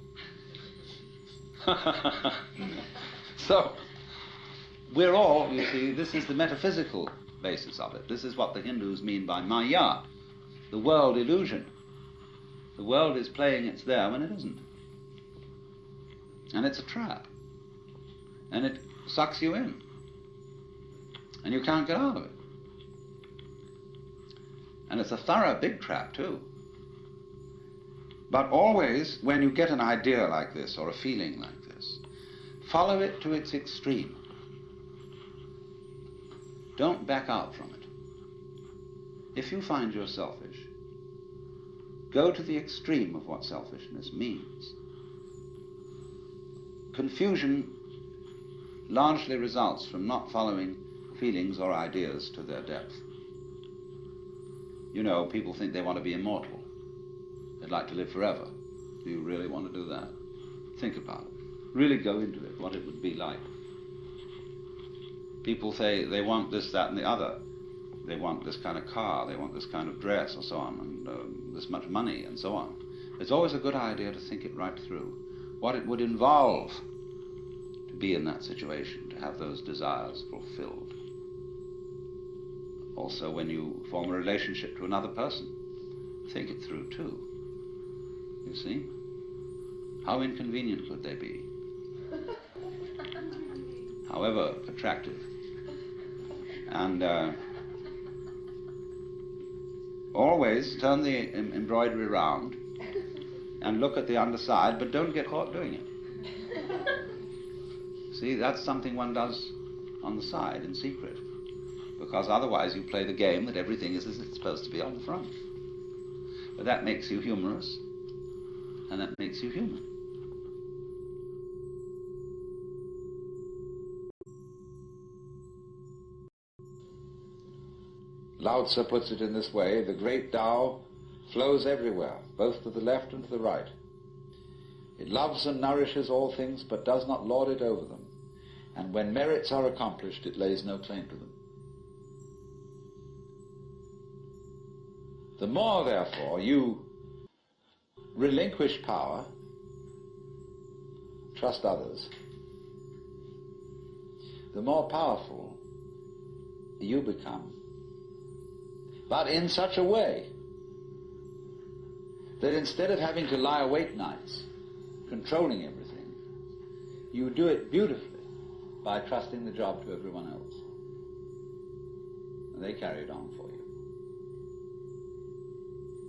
So, we're all, you see, this is the metaphysical basis of it. This is what the Hindus mean by Maya, the world illusion. The world is playing it's there when it isn't. And it's a trap. And it sucks you in. And you can't get out of it. And it's a thorough big trap too. But always, when you get an idea like this or a feeling like this, follow it to its extreme. Don't back out from it. If you find you're selfish, go to the extreme of what selfishness means. Confusion largely results from not following feelings or ideas to their depth. You know, people think they want to be immortal. They'd like to live forever. Do you really want to do that? Think about it. Really go into it, what it would be like. People say they want this, that, and the other. They want this kind of car, they want this kind of dress, or so on, and this much money, and so on. It's always a good idea to think it right through. What it would involve to be in that situation, to have those desires fulfilled. Also, when you form a relationship to another person, think it through too. You see? How inconvenient could they be? However attractive. And always turn the embroidery round and look at the underside, but don't get caught doing it. See, that's something one does on the side in secret, because otherwise you play the game that everything is as it's supposed to be on the front. But that makes you humorous, and that makes you human. Lao Tzu puts it in this way: the great Tao flows everywhere, both to the left and to the right. It loves and nourishes all things, but does not lord it over them. And when merits are accomplished, it lays no claim to them. The more, therefore, you relinquish power, trust others, the more powerful you become. But in such a way that instead of having to lie awake nights, controlling everything, you do it beautifully by trusting the job to everyone else. And they carry it on for you.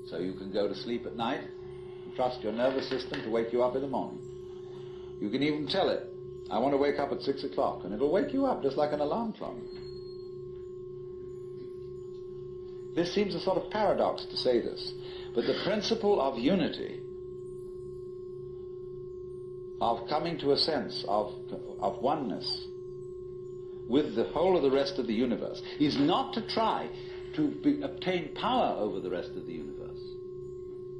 So you can go to sleep at night and trust your nervous system to wake you up in the morning. You can even tell it, I want to wake up at 6 o'clock, and it'll wake you up just like an alarm clock. This seems a sort of paradox to say this, but the principle of unity, of coming to a sense of oneness with the whole of the rest of the universe, is not to try to obtain power over the rest of the universe.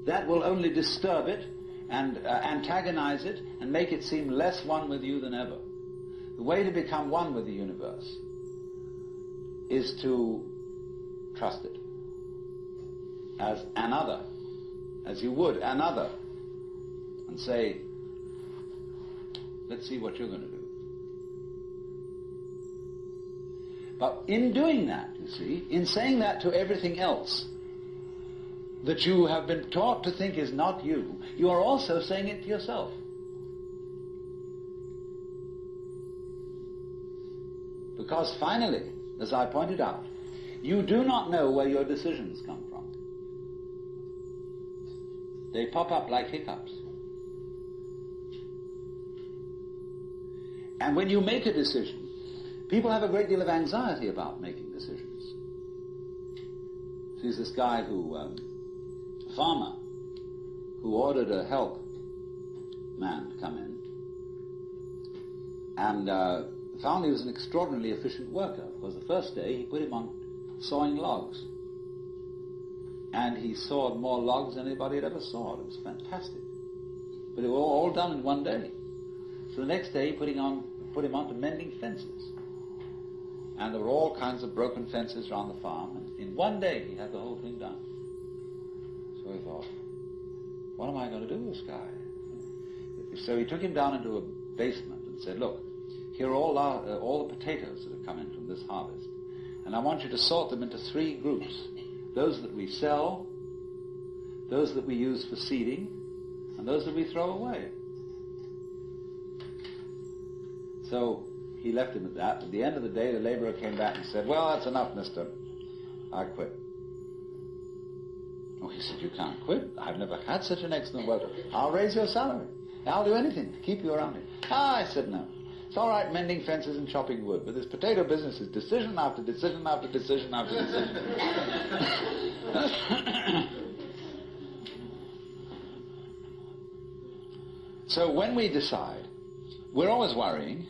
That will only disturb it and antagonize it and make it seem less one with you than ever. The way to become one with the universe is to trust it as another, as you would another, and say, let's see what you're going to do. But in doing that, you see, in saying that to everything else that you have been taught to think is not you, you are also saying it to yourself. Because finally, as I pointed out, you do not know where your decisions come from. They pop up like hiccups. And when you make a decision, people have a great deal of anxiety about making decisions. There's this guy farmer, who ordered a help man to come in, and found he was an extraordinarily efficient worker, because the first day he put him on sawing logs. And he sawed more logs than anybody had ever sawed. It was fantastic. But it was all done in one day. So the next day he put him on to mending fences. And there were all kinds of broken fences around the farm, and in one day he had the whole thing done. So he thought, what am I going to do with this guy? So he took him down into a basement and said, look, here are all the potatoes that have come in from this harvest. And I want you to sort them into 3 groups. Those that we sell, those that we use for seeding, and those that we throw away. So he left him at that. At the end of the day, the laborer came back and said, well, that's enough, mister. I quit. Oh, he said, you can't quit. I've never had such an excellent worker. I'll raise your salary. I'll do anything to keep you around here. I said, no. It's all right mending fences and chopping wood, but this potato business is decision after decision after decision after decision. So when we decide, we're always worrying,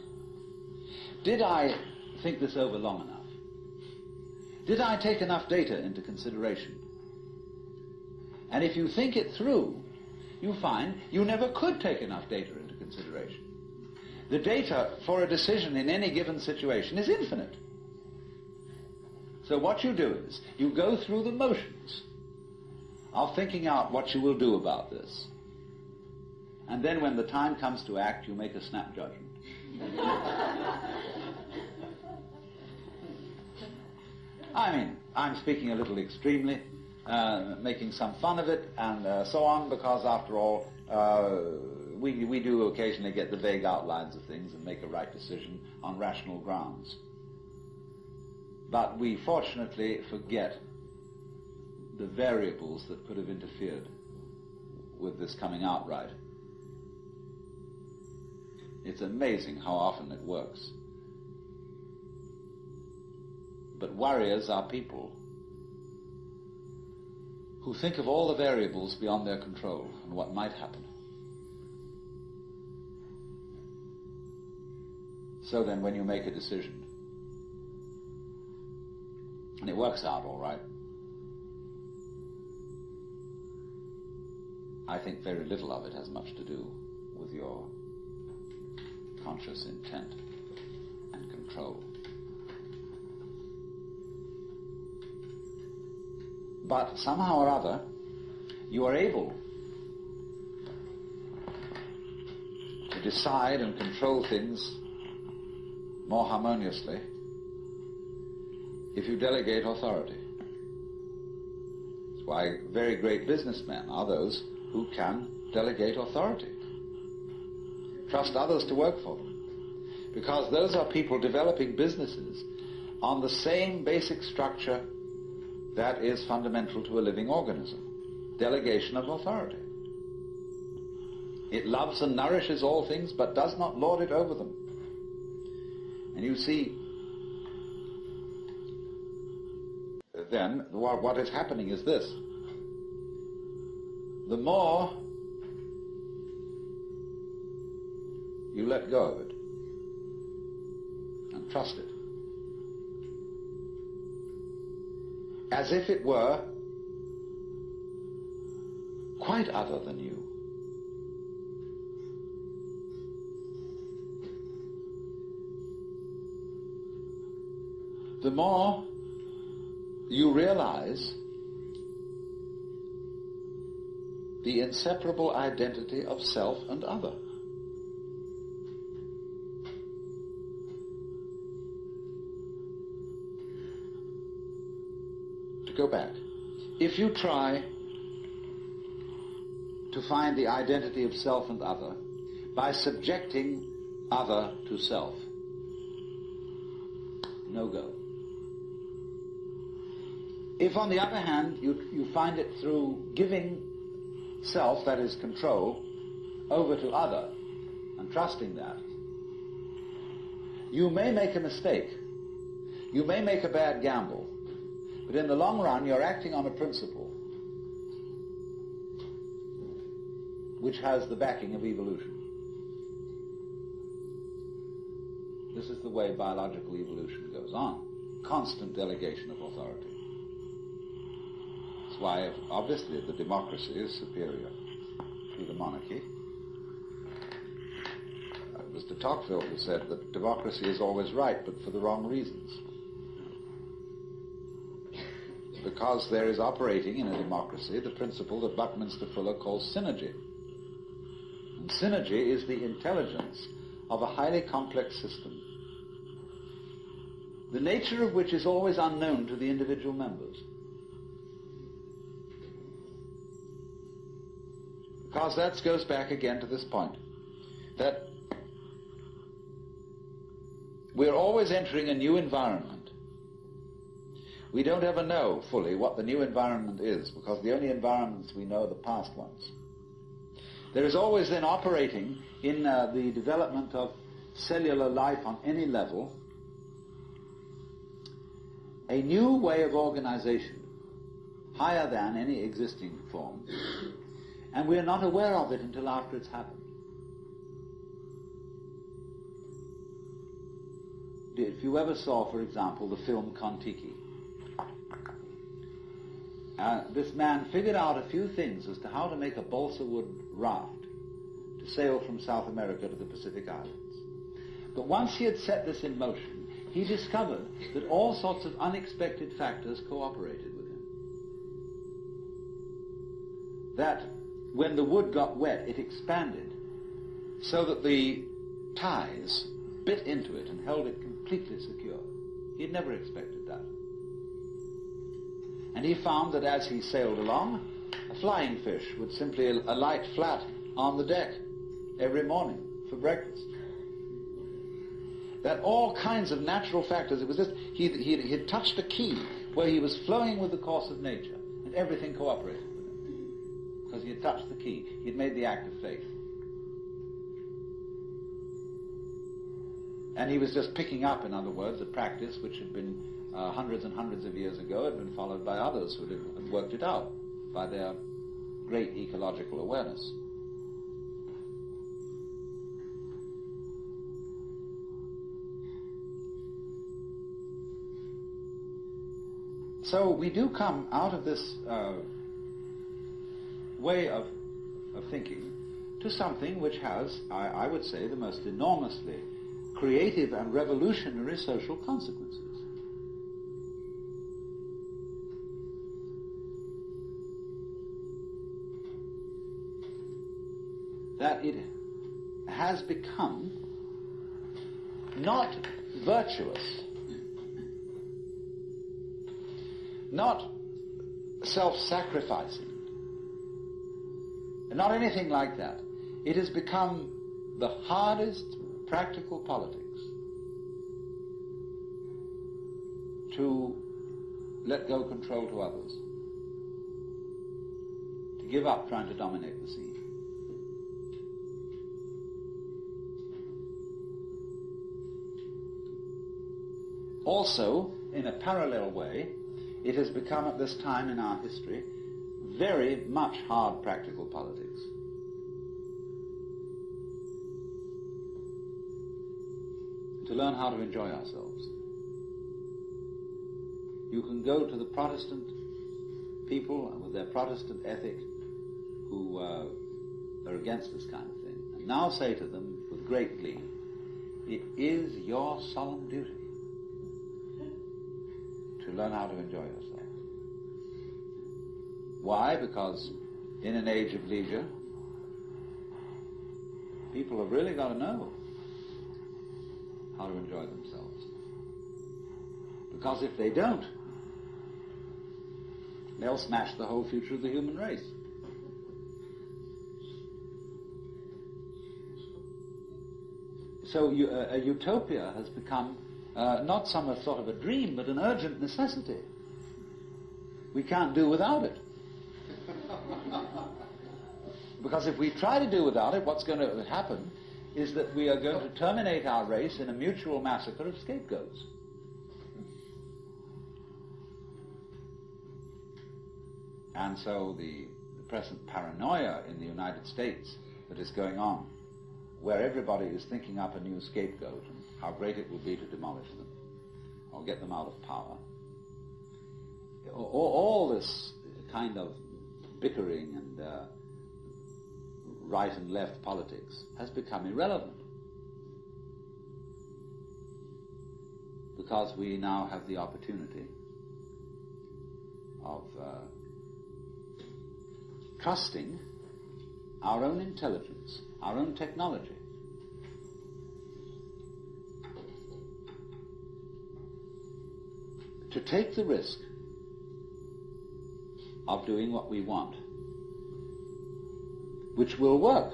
did I think this over long enough? Did I take enough data into consideration? And if you think it through, you find you never could take enough data into consideration. The data for a decision in any given situation is infinite. So what you do is, you go through the motions of thinking out what you will do about this. And then when the time comes to act, you make a snap judgment. I mean, I'm speaking a little extremely, making some fun of it and so on, because after all, we do occasionally get the vague outlines of things and make a right decision on rational grounds. But we fortunately forget the variables that could have interfered with this coming out right. It's amazing how often it works. But warriors are people who think of all the variables beyond their control and what might happen. So then when you make a decision, and it works out all right, I think very little of it has much to do with your conscious intent and control. But somehow or other, you are able to decide and control things more harmoniously if you delegate authority. That's why very great businessmen are those who can delegate authority. Trust others to work for them. Because those are people developing businesses on the same basic structure that is fundamental to a living organism. Delegation of authority. It loves and nourishes all things, but does not lord it over them. And you see, then, what is happening is this. The more you let go of it and trust it, as if it were quite other than you, the more you realize the inseparable identity of self and other. To go back, if you try to find the identity of self and other by subjecting other to self, no go. If, on the other hand, you find it through giving self, that is control, over to other, and trusting that, you may make a mistake. You may make a bad gamble. But in the long run, you're acting on a principle which has the backing of evolution. This is the way biological evolution goes on. Constant delegation of authority. That's why, obviously, the democracy is superior to the monarchy. Mr. Tocqueville who said that democracy is always right, but for the wrong reasons. Because there is operating in a democracy the principle that Buckminster Fuller calls synergy. And synergy is the intelligence of a highly complex system, the nature of which is always unknown to the individual members. Because that goes back again to this point, that we're always entering a new environment. We don't ever know fully what the new environment is, because the only environments we know are the past ones. There is always then operating in the development of cellular life on any level a new way of organization, higher than any existing form, and we're not aware of it until after it's happened. If you ever saw, for example, the film Kon-Tiki, this man figured out a few things as to how to make a balsa wood raft to sail from South America to the Pacific Islands. But once he had set this in motion, he discovered that all sorts of unexpected factors cooperated with him. That when the wood got wet, it expanded so that the ties bit into it and held it completely secure. He'd never expected that. And he found that as he sailed along, a flying fish would simply alight flat on the deck every morning for breakfast. That all kinds of natural factors, it was just, he'd touched a key where he was flowing with the course of nature, and everything cooperated with him. Because he had touched the key. He had made the act of faith. And he was just picking up, in other words, a practice which had been hundreds and hundreds of years ago, had been followed by others who had worked it out by their great ecological awareness. So we do come out of this way of thinking to something which has, I would say, the most enormously creative and revolutionary social consequences. That it has become not virtuous, not self-sacrificing, and not anything like that. It has become the hardest practical politics to let go control to others, to give up trying to dominate the scene. Also, in a parallel way, it has become at this time in our history very much hard practical politics. To learn how to enjoy ourselves. You can go to the Protestant people with their Protestant ethic who are against this kind of thing, and now say to them with great glee, it is your solemn duty to learn how to enjoy yourself. Why? Because in an age of leisure, people have really got to know how to enjoy themselves. Because if they don't, they'll smash the whole future of the human race. So a utopia has become not some sort of a dream, but an urgent necessity. We can't do without it. Because if we try to do without it, what's going to happen is that we are going to terminate our race in a mutual massacre of scapegoats. And so the present paranoia in the United States that is going on, where everybody is thinking up a new scapegoat and how great it will be to demolish them or get them out of power, all this kind of bickering and right and left politics has become irrelevant, because we now have the opportunity of trusting our own intelligence, our own technology. To take the risk of doing what we want, which will work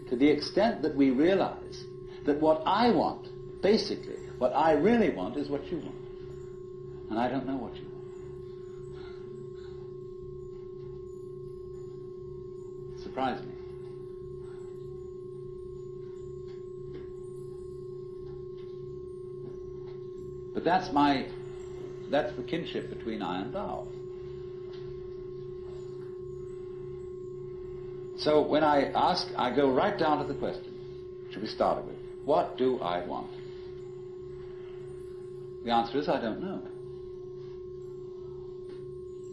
to the extent that we realize that what I want, basically, what I really want is what you want. And I don't know what you want. Surprised me. But that's the kinship between I and thou. So when I ask, I go right down to the question, which we started with. What do I want? The answer is, I don't know.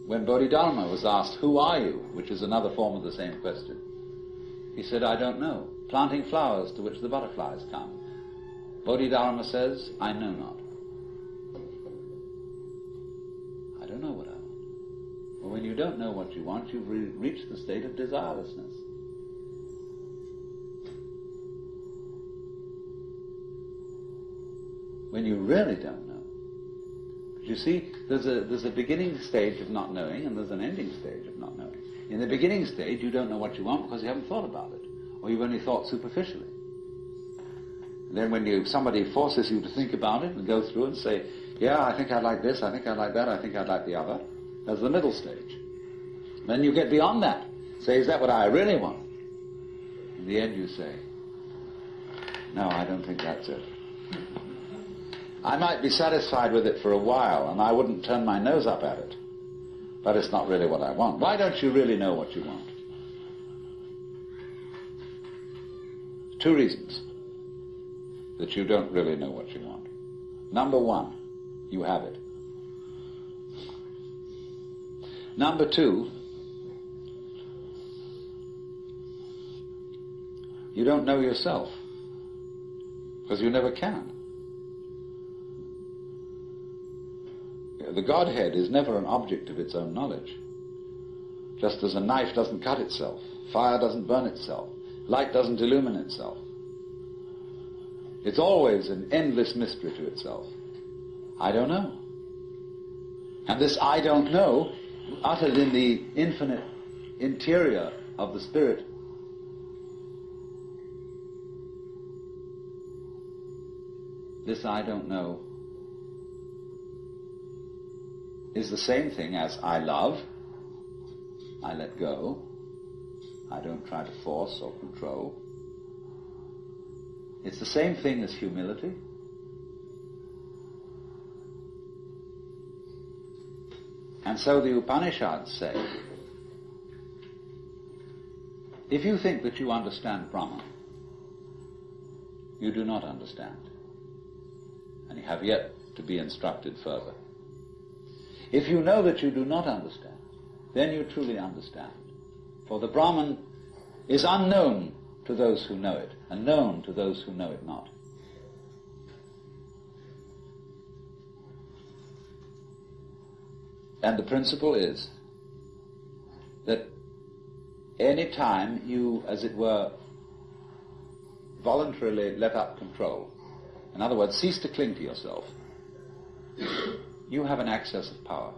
When Bodhidharma was asked, who are you? Which is another form of the same question. He said, I don't know. Planting flowers to which the butterflies come. Bodhidharma says, I know not. I don't know what I want. Well, when you don't know what you want, you've reached the state of desirelessness. When you really don't know. But you see, there's a beginning stage of not knowing, and there's an ending stage of not knowing. In the beginning stage, you don't know what you want because you haven't thought about it, or you've only thought superficially. And then when somebody forces you to think about it and go through and say, yeah, I think I'd like this, I think I'd like that, I think I'd like the other, there's the middle stage. Then you get beyond that. Say, is that what I really want? In the end you say, no, I don't think that's it. I might be satisfied with it for a while, and I wouldn't turn my nose up at it, but it's not really what I want. Why don't you really know what you want? Two reasons that you don't really know what you want. Number one, you have it. Number two, you don't know yourself, because you never can. The Godhead is never an object of its own knowledge. Just as a knife doesn't cut itself, fire doesn't burn itself, light doesn't illumine itself. It's always an endless mystery to itself. I don't know. And this I don't know, uttered in the infinite interior of the Spirit, this I don't know is the same thing as I love, I let go, I don't try to force or control. It's the same thing as humility. And so the Upanishads say, if you think that you understand Brahman, you do not understand, and you have yet to be instructed further. If you know that you do not understand, then you truly understand. For the Brahman is unknown to those who know it, and known to those who know it not. And the principle is that any time you, as it were, voluntarily let up control, in other words, cease to cling to yourself, you have an access of power.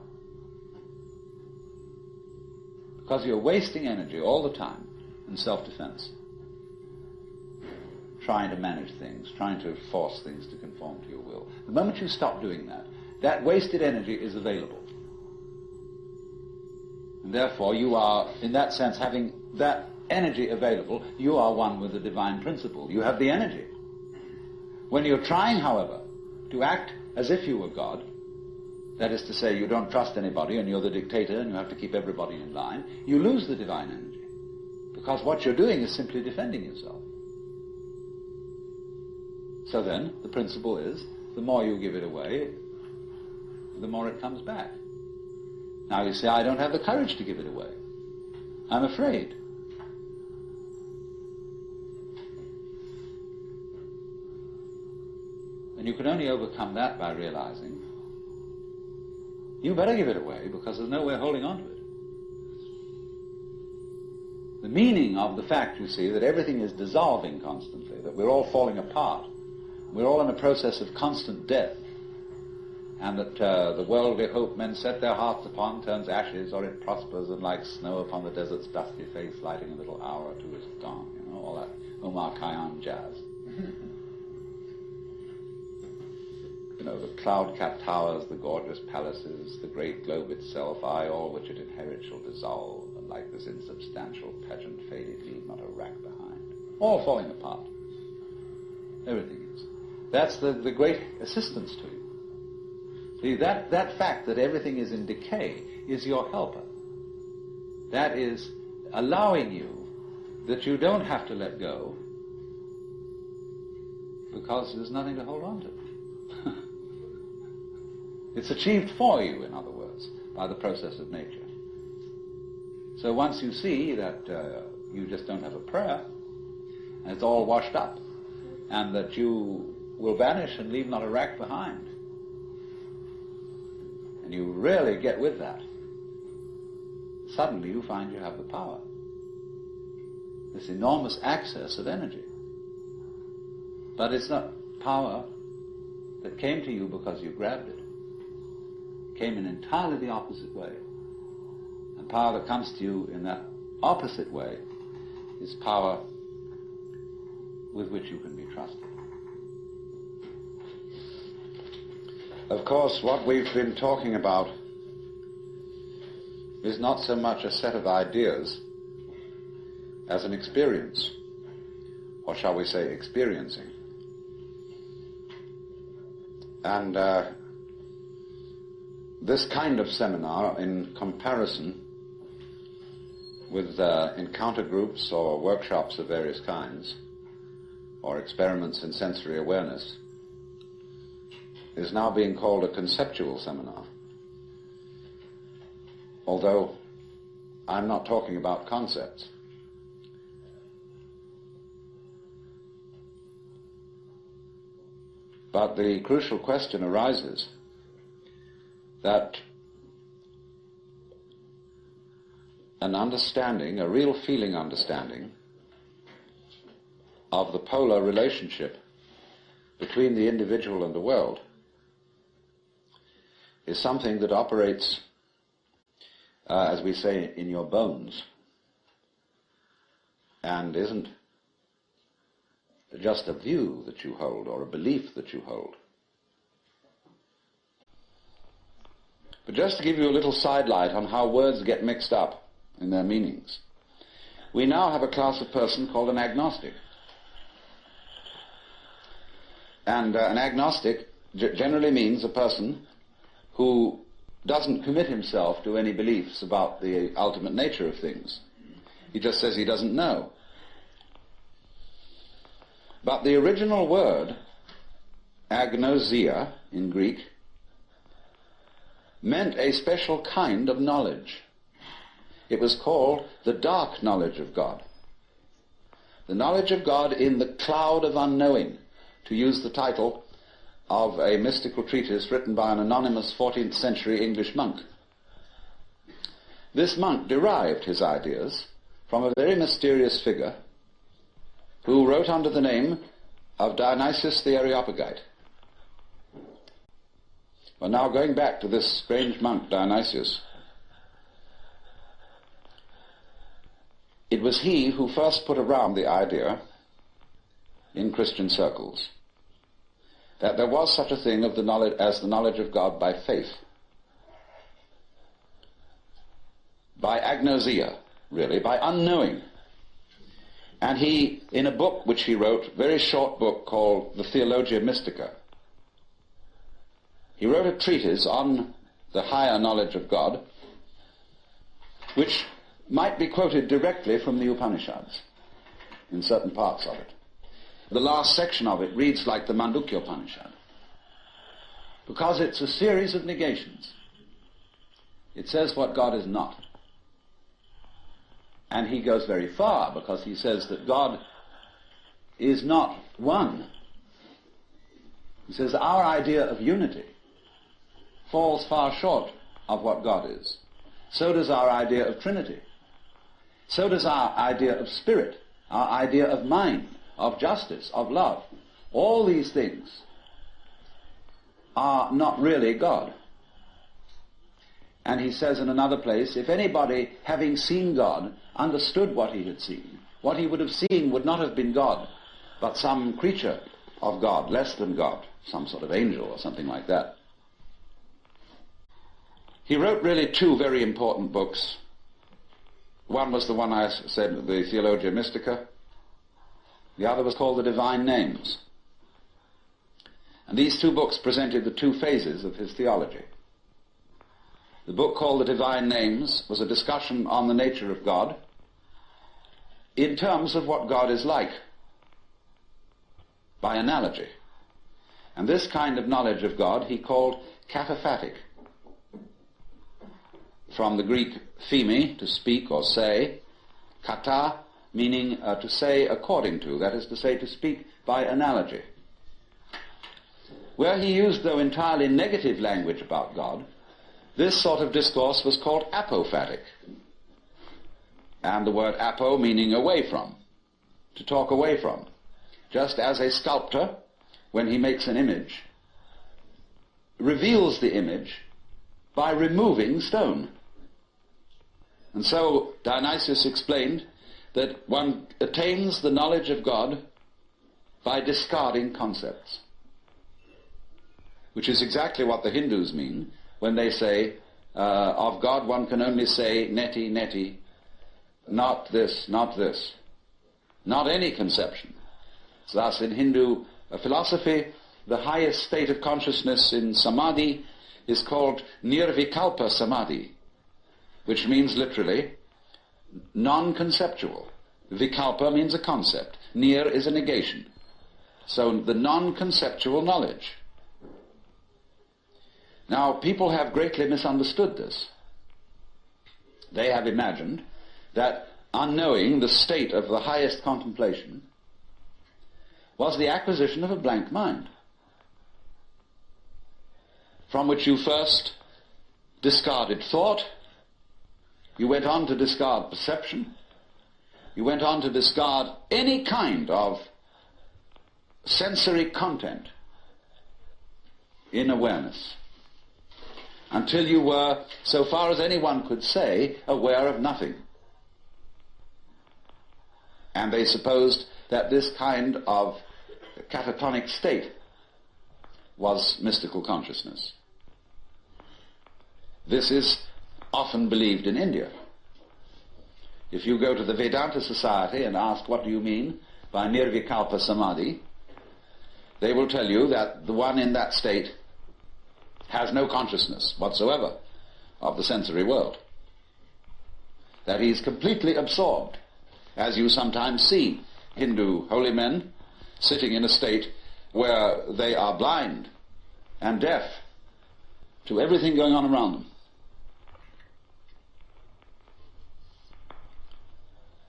Because you're wasting energy all the time in self-defense. trying to manage things, trying to force things to conform to your will. The moment you stop doing that, that wasted energy is available. And therefore you are, in that sense, having that energy available, you are one with the divine principle. You have the energy. When you're trying, however, to act as if you were God, that is to say, you don't trust anybody and you're the dictator and you have to keep everybody in line, you lose the divine energy. Because what you're doing is simply defending yourself. So then, the principle is, the more you give it away, the more it comes back. Now you say, I don't have the courage to give it away. I'm afraid. And you can only overcome that by realizing you better give it away because there's no way of holding on to it. The meaning of the fact, you see, that everything is dissolving constantly, that we're all falling apart, we're all in a process of constant death, and that the world we hope men set their hearts upon turns ashes, or it prospers, and like snow upon the desert's dusty face, lighting a little hour or two is gone. You know, all that Omar Khayyam jazz. You know, the cloud-capped towers, the gorgeous palaces, the great globe itself, I, all which it inherits shall dissolve, and like this insubstantial pageant faded, leave not a rack behind. All falling apart. Everything is. That's the great assistance to you. See, that fact that everything is in decay is your helper. That is allowing you that you don't have to let go because there's nothing to hold on to. It's achieved for you, in other words, by the process of nature. So once you see that you just don't have a prayer, and it's all washed up, and that you will vanish and leave not a rack behind, and you really get with that, suddenly you find you have the power. This enormous access of energy. But it's not power that came to you because you grabbed it. It came in entirely the opposite way. And power that comes to you in that opposite way is power with which you can be trusted. Of course, what we've been talking about is not so much a set of ideas as an experience, or shall we say experiencing. And this kind of seminar, in comparison with encounter groups or workshops of various kinds, or experiments in sensory awareness, is now being called a conceptual seminar. Although I'm not talking about concepts. But the crucial question arises that an understanding, a real feeling understanding of the polar relationship between the individual and the world is something that operates, as we say, in your bones, and isn't just a view that you hold or a belief that you hold. But just to give you a little sidelight on how words get mixed up in their meanings, we now have a class of person called an agnostic. And an agnostic generally means a person who doesn't commit himself to any beliefs about the ultimate nature of things. He just says he doesn't know. But the original word, agnosia in Greek, meant a special kind of knowledge. It was called the dark knowledge of God. The knowledge of God in the cloud of unknowing, to use the title of a mystical treatise written by an anonymous 14th century English monk. This monk derived his ideas from a very mysterious figure who wrote under the name of Dionysius the Areopagite. Well, now going back to this strange monk Dionysius, it was he who first put around the idea in Christian circles that there was such a thing of the knowledge as the knowledge of God by faith, by agnosia, really, by unknowing. And he, in a book which he wrote, very short book called the Theologia Mystica, he wrote a treatise on the higher knowledge of God, which might be quoted directly from the Upanishads in certain parts of it. The last section of it reads like the Mandukya Upanishad, because it's a series of negations. It says what God is not. And he goes very far, because he says that God is not one. He says our idea of unity falls far short of what God is. So does our idea of Trinity. So does our idea of spirit, our idea of mind, of justice, of love. All these things are not really God. And he says in another place, if anybody, having seen God, understood what he had seen, what he would have seen would not have been God, but some creature of God, less than God, some sort of angel or something like that. He wrote really two very important books. One was the one I said, the Theologia Mystica. The other was called the Divine Names. And these two books presented the two phases of his theology. The book called The Divine Names was a discussion on the nature of God in terms of what God is like, by analogy. And this kind of knowledge of God he called kataphatic, from the Greek theme, to speak or say, kata, meaning to say according to, that is to say, to speak by analogy. Where he used, though, entirely negative language about God, this sort of discourse was called apophatic. And the word apo meaning away from, to talk away from. Just as a sculptor, when he makes an image, reveals the image by removing stone. And so Dionysius explained that one attains the knowledge of God by discarding concepts, which is exactly what the Hindus mean when they say, of God one can only say neti, neti, not this, not this, not any conception. So thus in Hindu philosophy, the highest state of consciousness in samadhi is called nirvikalpa samadhi, which means literally non-conceptual. Vikalpa means a concept. Nir is a negation. So the non-conceptual knowledge. Now, people have greatly misunderstood this. They have imagined that unknowing the state of the highest contemplation was the acquisition of a blank mind, from which you first discarded thought, you went on to discard perception, you went on to discard any kind of sensory content in awareness, until you were, so far as anyone could say, aware of nothing. And they supposed that this kind of catatonic state was mystical consciousness. This is often believed in India. If you go to the Vedanta Society and ask what do you mean by nirvikalpa samadhi, they will tell you that the one in that state has no consciousness whatsoever of the sensory world, that he is completely absorbed, as you sometimes see Hindu holy men sitting in a state where they are blind and deaf to everything going on around them.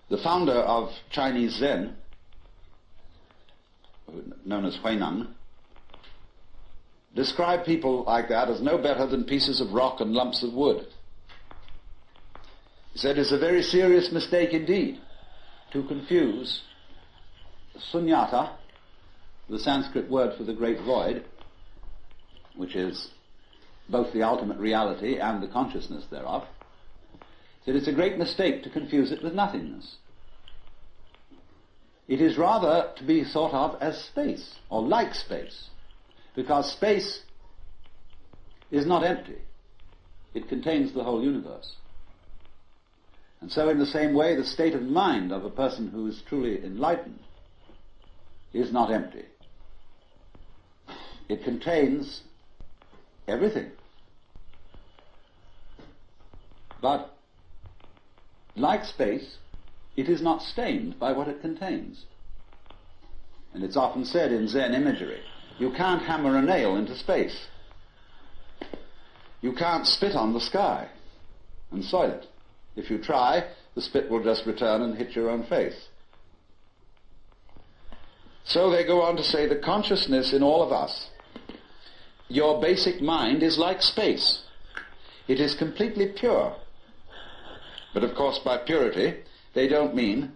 The founder of Chinese Zen, known as Huineng, described people like that as no better than pieces of rock and lumps of wood. He said it's a very serious mistake indeed to confuse sunyata, the Sanskrit word for the great void, which is both the ultimate reality and the consciousness thereof. He said it's a great mistake to confuse it with nothingness. It is rather to be thought of as space, or like space, because space is not empty. It contains the whole universe. And so in the same way, the state of mind of a person who is truly enlightened is not empty. It contains everything. But like space, it is not stained by what it contains. And it's often said in Zen imagery, you can't hammer a nail into space. You can't spit on the sky and soil it. If you try, the spit will just return and hit your own face. So they go on to say the consciousness in all of us, your basic mind is like space. It is completely pure. But of course by purity, they don't mean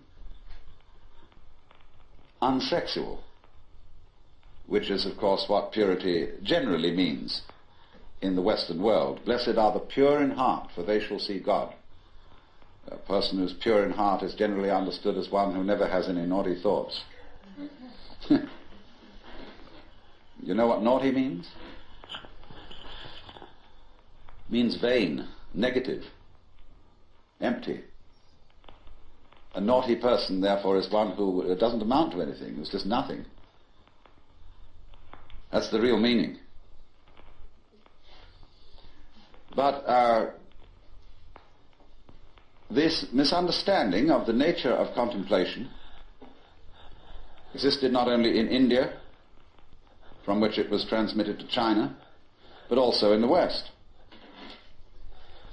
unsexual, which is of course what purity generally means in the Western world. Blessed are the pure in heart, for they shall see God. A person who's pure in heart is generally understood as one who never has any naughty thoughts. You know what naughty means? It means vain, negative, empty. A naughty person, therefore, is one who doesn't amount to anything, who's just nothing. That's the real meaning. But this misunderstanding of the nature of contemplation existed not only in India, from which it was transmitted to China, but also in the West.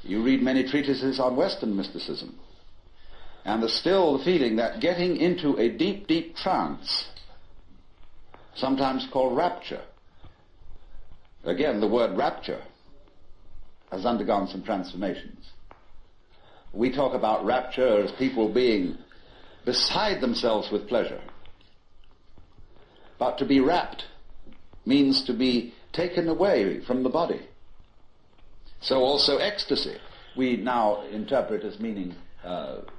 You read many treatises on Western mysticism, and there's still the feeling that getting into a deep, deep trance, sometimes called rapture, again, the word rapture has undergone some transformations. We talk about rapture as people being beside themselves with pleasure. But to be rapt means to be taken away from the body. So also ecstasy we now interpret as meaning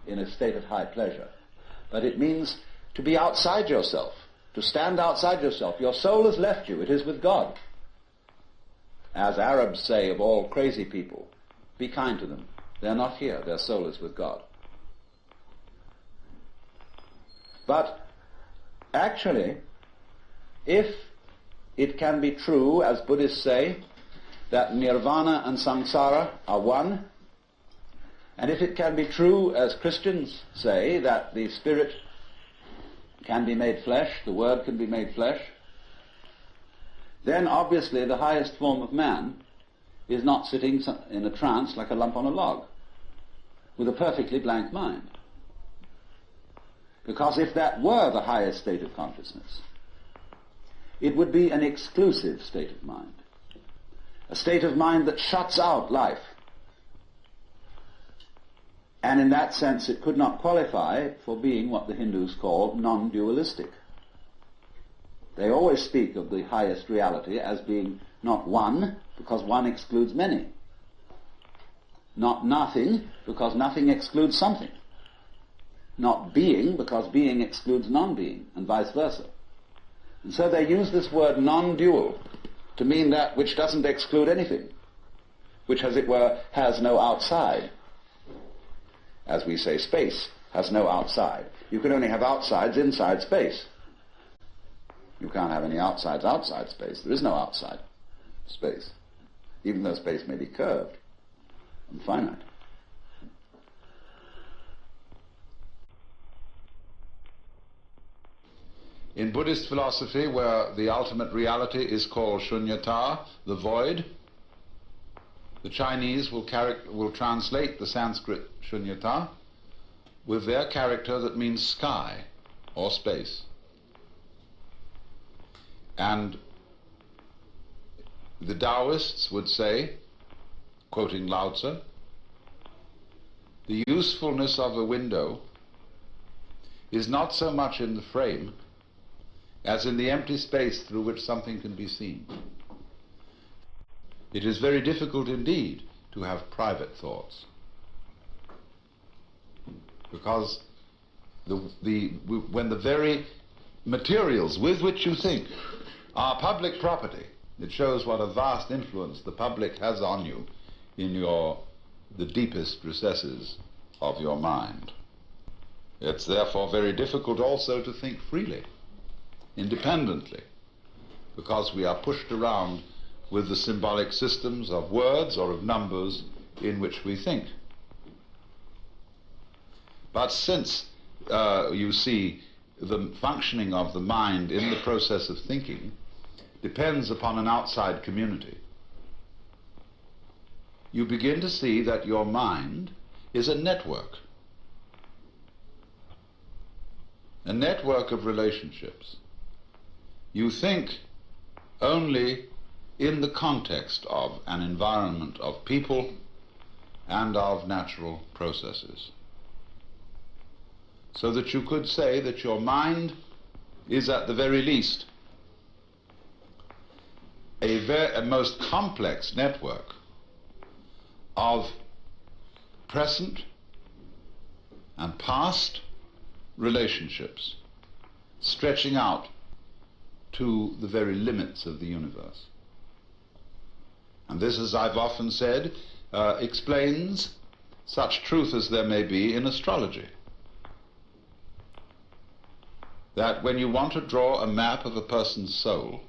in a state of high pleasure. But it means to be outside yourself, to stand outside yourself. Your soul has left you, it is with God. As Arabs say of all crazy people, be kind to them. They're not here, their soul is with God. But actually, if it can be true, as Buddhists say, that nirvana and samsara are one, and if it can be true, as Christians say, that the spirit can be made flesh, the word can be made flesh, then obviously the highest form of man is not sitting in a trance like a lump on a log, with a perfectly blank mind. Because if that were the highest state of consciousness, it would be an exclusive state of mind, a state of mind that shuts out life. And in that sense it could not qualify for being what the Hindus call non-dualistic. They always speak of the highest reality as being not one, because one excludes many. Not nothing, because nothing excludes something. Not being, because being excludes non-being, and vice versa. And so they use this word non-dual to mean that which doesn't exclude anything, which, as it were, has no outside. As we say, space has no outside. You can only have outsides inside space. You can't have any outsides outside space. There is no outside space, even though space may be curved and finite. In Buddhist philosophy, where the ultimate reality is called shunyata, the void, the Chinese will translate the Sanskrit shunyata with their character that means sky or space. And the Taoists would say, quoting Lao Tzu, the usefulness of a window is not so much in the frame as in the empty space through which something can be seen. It is very difficult indeed to have private thoughts, because when the very materials with which you think are public property, it shows what a vast influence the public has on you in the deepest recesses of your mind. It's therefore very difficult also to think freely, independently, because we are pushed around with the symbolic systems of words or of numbers in which we think. But since you see the functioning of the mind in the process of thinking depends upon an outside community, you begin to see that your mind is a network of relationships. You think only in the context of an environment of people and of natural processes. So that you could say that your mind is at the very least a most complex network of present and past relationships stretching out to the very limits of the universe. And this, as I've often said, explains such truth as there may be in astrology. That when you want to draw a map of a person's soul,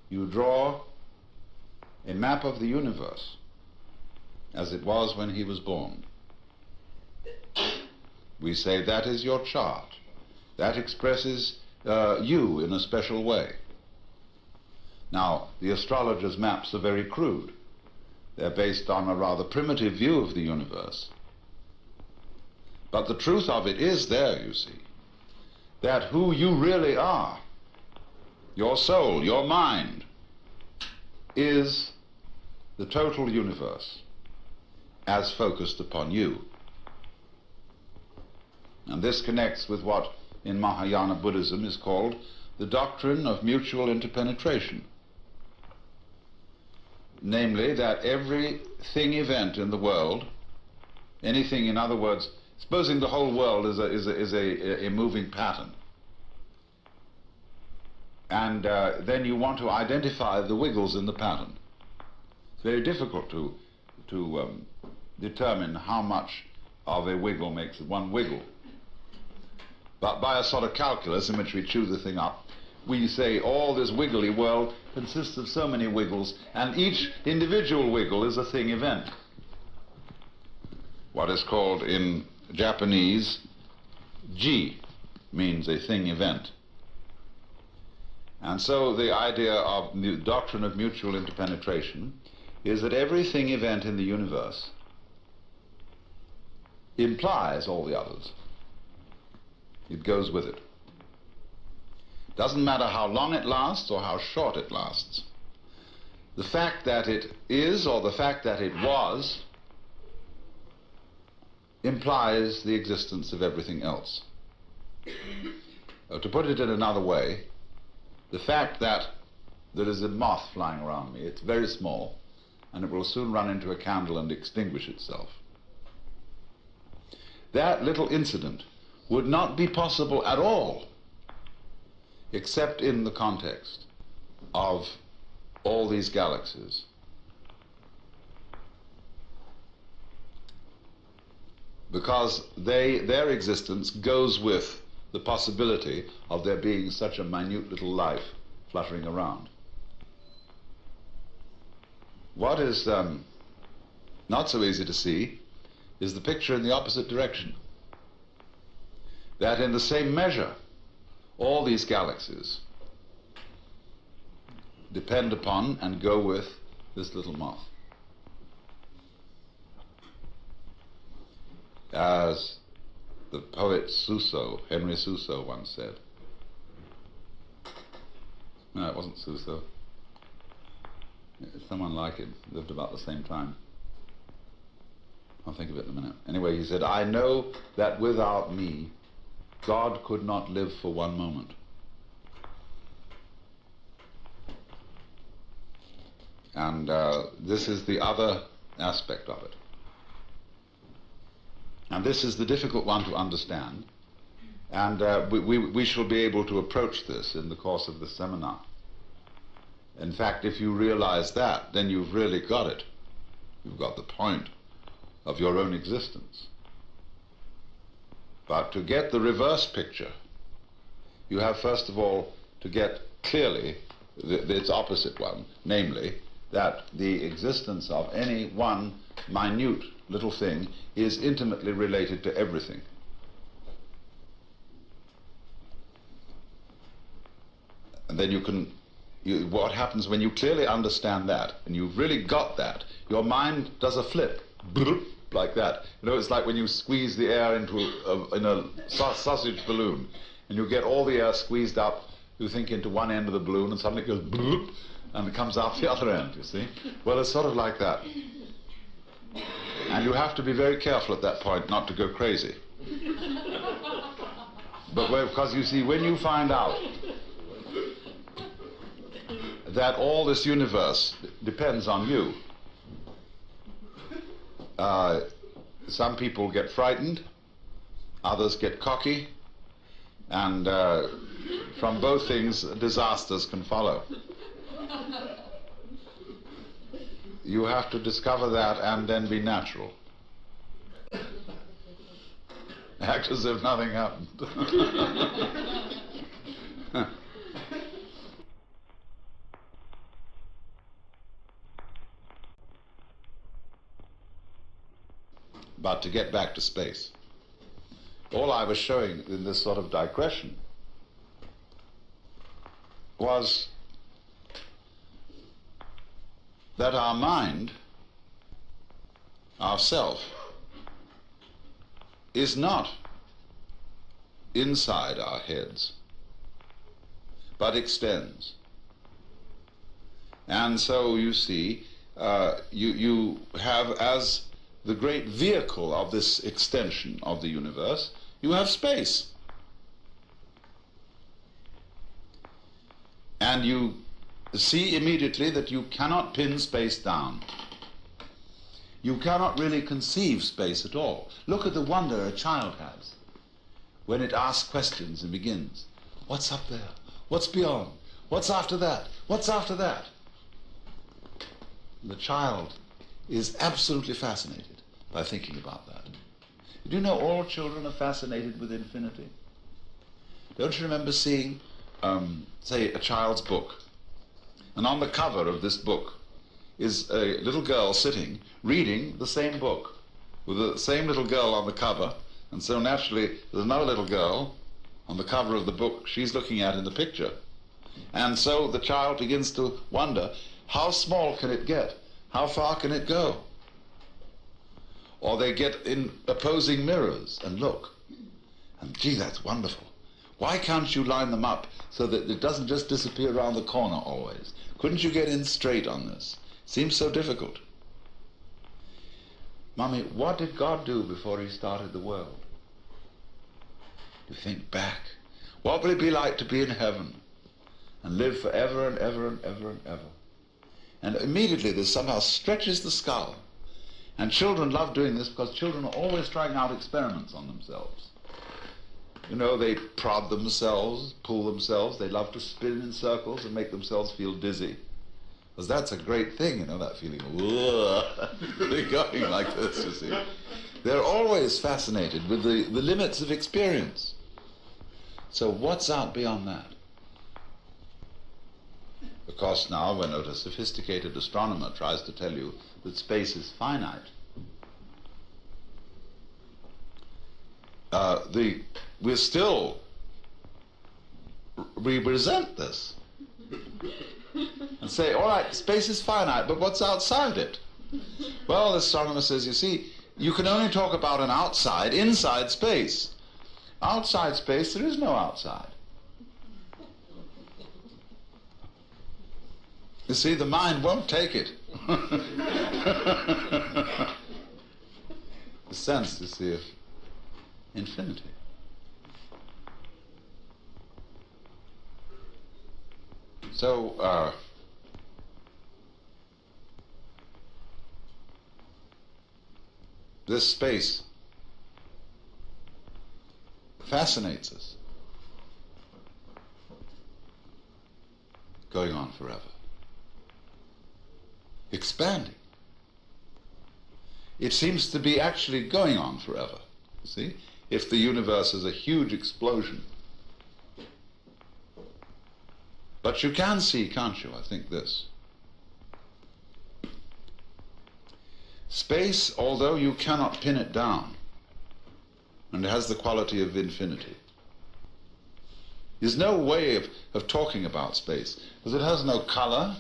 you draw a map of the universe as it was when he was born. We say that is your chart. That expresses you in a special way. Now, the astrologer's maps are very crude. They're based on a rather primitive view of the universe. But the truth of it is there, you see, that who you really are, your soul, your mind, is the total universe as focused upon you. And this connects with what in Mahayana Buddhism is called the doctrine of mutual interpenetration. Namely, that every thing event in the world, anything, in other words, supposing the whole world is a moving pattern, and then you want to identify the wiggles in the pattern. It's very difficult to determine how much of a wiggle makes one wiggle. But by a sort of calculus in which we chew the thing up, we say all this wiggly world consists of so many wiggles, and each individual wiggle is a thing event. What is called in Japanese, ji, means a thing event. And so the idea of the doctrine of mutual interpenetration is that every thing event in the universe implies all the others. It goes with it. Doesn't matter how long it lasts or how short it lasts. The fact that it is or the fact that it was implies the existence of everything else. To put it in another way, the fact that there is a moth flying around me, it's very small, and it will soon run into a candle and extinguish itself. That little incident would not be possible at all except in the context of all these galaxies. Because their existence goes with the possibility of there being such a minute little life fluttering around. What is not so easy to see is the picture in the opposite direction. That in the same measure, all these galaxies depend upon and go with this little moth. As the poet Suso, Henry Suso, once said. No, it wasn't Suso. It's someone like him, lived about the same time. I'll think of it in a minute. Anyway, he said, I know that without me, God could not live for one moment. And this is the other aspect of it. And this is the difficult one to understand. And we shall be able to approach this in the course of the seminar. In fact, if you realize that, then you've really got it. You've got the point of your own existence. But to get the reverse picture, you have first of all to get clearly its opposite one, namely that the existence of any one minute little thing is intimately related to everything. And then what happens when you clearly understand that, and you've really got that, your mind does a flip, like that. You know, it's like when you squeeze the air into in a sausage balloon, and you get all the air squeezed up, you think, into one end of the balloon, and suddenly it goes bloop, and it comes out the other end, you see? Well, it's sort of like that. And you have to be very careful at that point not to go crazy. But because, you see, when you find out that all this universe depends on you, some people get frightened, others get cocky, and from both things disasters can follow. You have to discover that and then be natural. Act as if nothing happened. But to get back to space, all I was showing in this sort of digression was that our mind, ourself, is not inside our heads, but extends. And so you see, you have, as the great vehicle of this extension of the universe, you have space. And you see immediately that you cannot pin space down. You cannot really conceive space at all. Look at the wonder a child has when it asks questions and begins. What's up there? What's beyond? What's after that? What's after that? The child is absolutely fascinated by thinking about that. Do you know all children are fascinated with infinity? Don't you remember seeing, say, a child's book? And on the cover of this book is a little girl sitting, reading the same book, with the same little girl on the cover, and so naturally there's another little girl on the cover of the book she's looking at in the picture. And so the child begins to wonder, how small can it get? How far can it go? Or they get in opposing mirrors and look, and gee, that's wonderful. Why can't you line them up so that it doesn't just disappear around the corner always? Couldn't you get in straight on this? Seems so difficult. Mummy, what did God do before he started the world? You think back. What would it be like to be in heaven and live forever and ever and ever and ever? And immediately this somehow stretches the skull. And children love doing this because children are always trying out experiments on themselves. You know, they prod themselves, pull themselves, they love to spin in circles and make themselves feel dizzy. Because that's a great thing, you know, that feeling, they're going like this, you see. They're always fascinated with the limits of experience. So what's out beyond that? Of course, now when a sophisticated astronomer tries to tell you that space is finite, we resent this and say, all right, space is finite, but what's outside it? Well, the astronomer says, you see, you can only talk about an outside, inside space. Outside space, there is no outside. You see, the mind won't take it. The sense, you see, of infinity. So, this space fascinates us. Going on forever. Expanding. It seems to be actually going on forever. You see? If the universe is a huge explosion. But you can see, can't you, I think this. Space, although you cannot pin it down, and it has the quality of infinity, there's no way of talking about space, because it has no color,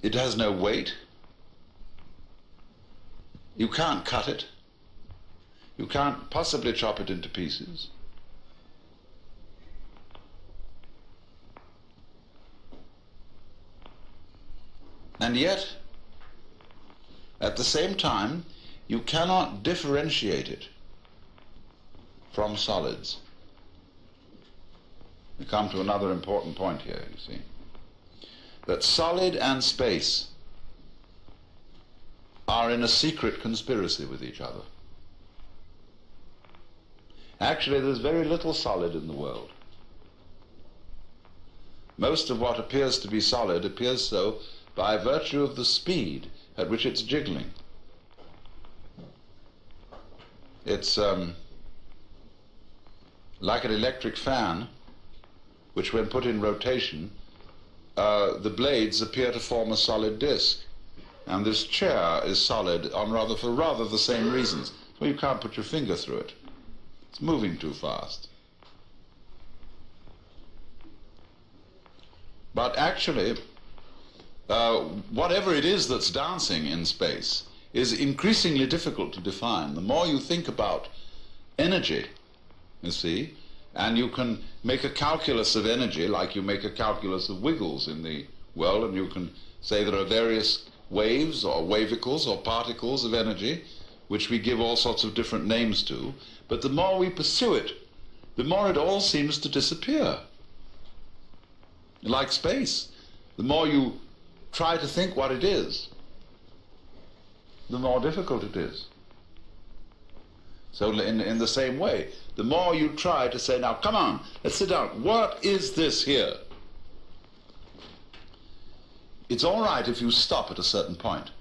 it has no weight, you can't cut it, you can't possibly chop it into pieces. And yet, at the same time, you cannot differentiate it from solids. We come to another important point here, you see. That solid and space are in a secret conspiracy with each other. Actually, there's very little solid in the world. Most of what appears to be solid appears so by virtue of the speed at which it's jiggling. It's like an electric fan, which when put in rotation, the blades appear to form a solid disc. And this chair is solid for rather the same reasons. Well, you can't put your finger through it. It's moving too fast. But actually, whatever it is that's dancing in space is increasingly difficult to define. The more you think about energy, you see, and you can make a calculus of energy like you make a calculus of wiggles in the world, and you can say there are various waves or wavicles or particles of energy which we give all sorts of different names to, but the more we pursue it, the more it all seems to disappear. Like space, the more you try to think what it is, the more difficult it is. So in the same way, the more you try to say, now come on, let's sit down, what is this here? It's all right if you stop at a certain point.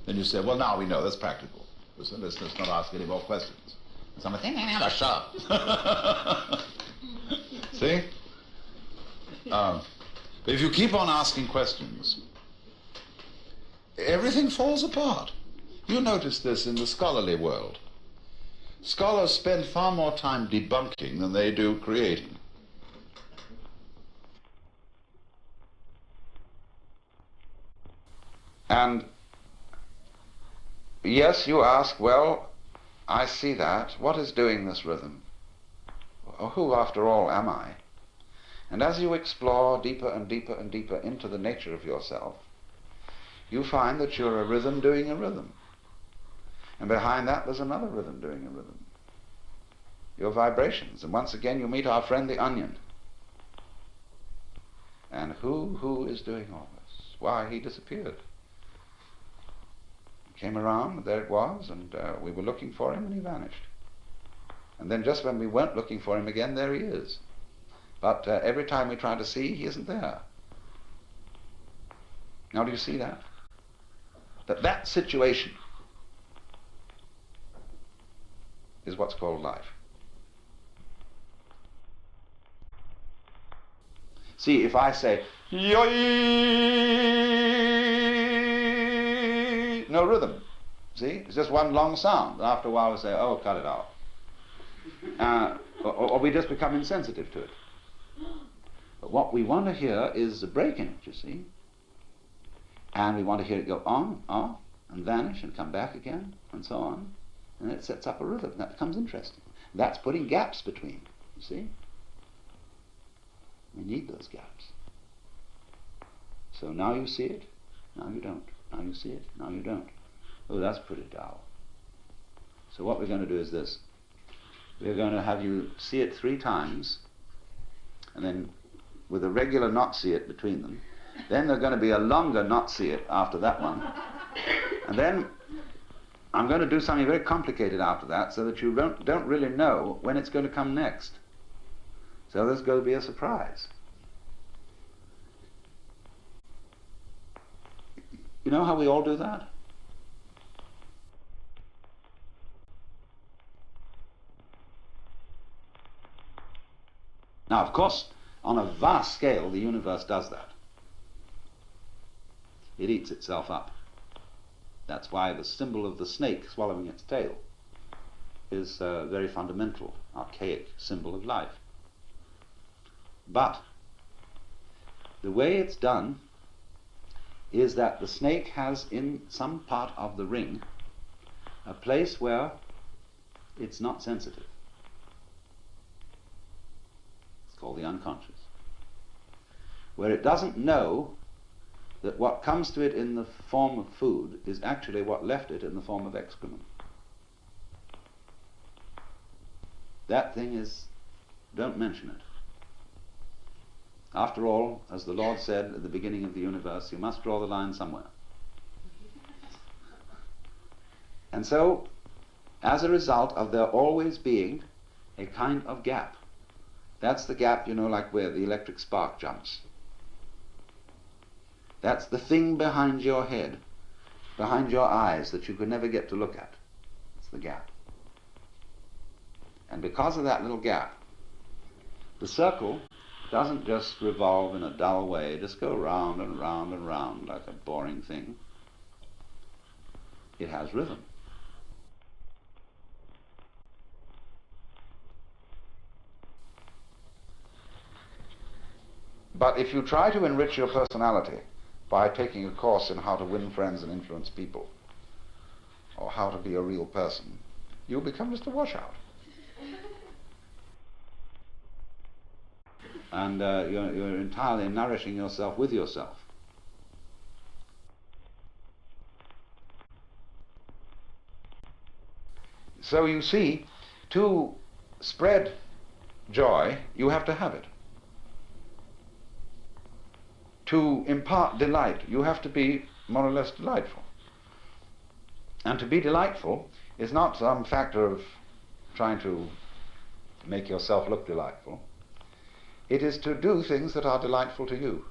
Then you say, well, now we know, that's practical. Let's not ask any more questions. And someone thinks, shut up. See? But if you keep on asking questions, everything falls apart. You notice this in the scholarly world. Scholars spend far more time debunking than they do creating. And yes, you ask, well, I see that. What is doing this rhythm? Who, after all, am I? And as you explore deeper and deeper and deeper into the nature of yourself, you find that you're a rhythm doing a rhythm. And behind that there's another rhythm doing a rhythm. Your vibrations. And once again you meet our friend the onion. And who is doing all this? Why, he disappeared. He came around, and there it was, and we were looking for him, and he vanished. And then just when we weren't looking for him again, there he is. But every time we try to see, he isn't there. Now do you see that? That situation is what's called life. See, if I say, yoy, no rhythm. See, it's just one long sound. And after a while we say, oh, cut it out. Or we just become insensitive to it. But what we want to hear is the break in it, you see. And we want to hear it go on, off, and vanish, and come back again, and so on. And it sets up a rhythm. That becomes interesting. That's putting gaps between, you see. We need those gaps. So now you see it, now you don't. Now you see it, now you don't. Oh, that's pretty dull. So what we're going to do is this. We're going to have you see it 3 times, and then with a regular not see it between them. Then there's going to be a longer not see it after that one. And then I'm going to do something very complicated after that so that you don't really know when it's going to come next. So there's going to be a surprise. You know how we all do that? Now, of course, on a vast scale, the universe does that. It eats itself up. That's why the symbol of the snake swallowing its tail is a very fundamental, archaic symbol of life. But the way it's done is that the snake has in some part of the ring a place where it's not sensitive. It's called the unconscious, where it doesn't know that what comes to it in the form of food is actually what left it in the form of excrement. That thing is, don't mention it. After all, as the Lord said at the beginning of the universe, you must draw the line somewhere. And so, as a result of there always being a kind of gap, that's the gap, you know, like where the electric spark jumps. That's the thing behind your head, behind your eyes, that you could never get to look at. It's the gap. And because of that little gap, the circle doesn't just revolve in a dull way, just go round and round and round like a boring thing. It has rhythm. But if you try to enrich your personality by taking a course in how to win friends and influence people, or how to be a real person, you'll become just a washout. And you're entirely nourishing yourself with yourself. So you see, to spread joy, you have to have it. To impart delight, you have to be more or less delightful. And to be delightful is not some factor of trying to make yourself look delightful. It is to do things that are delightful to you.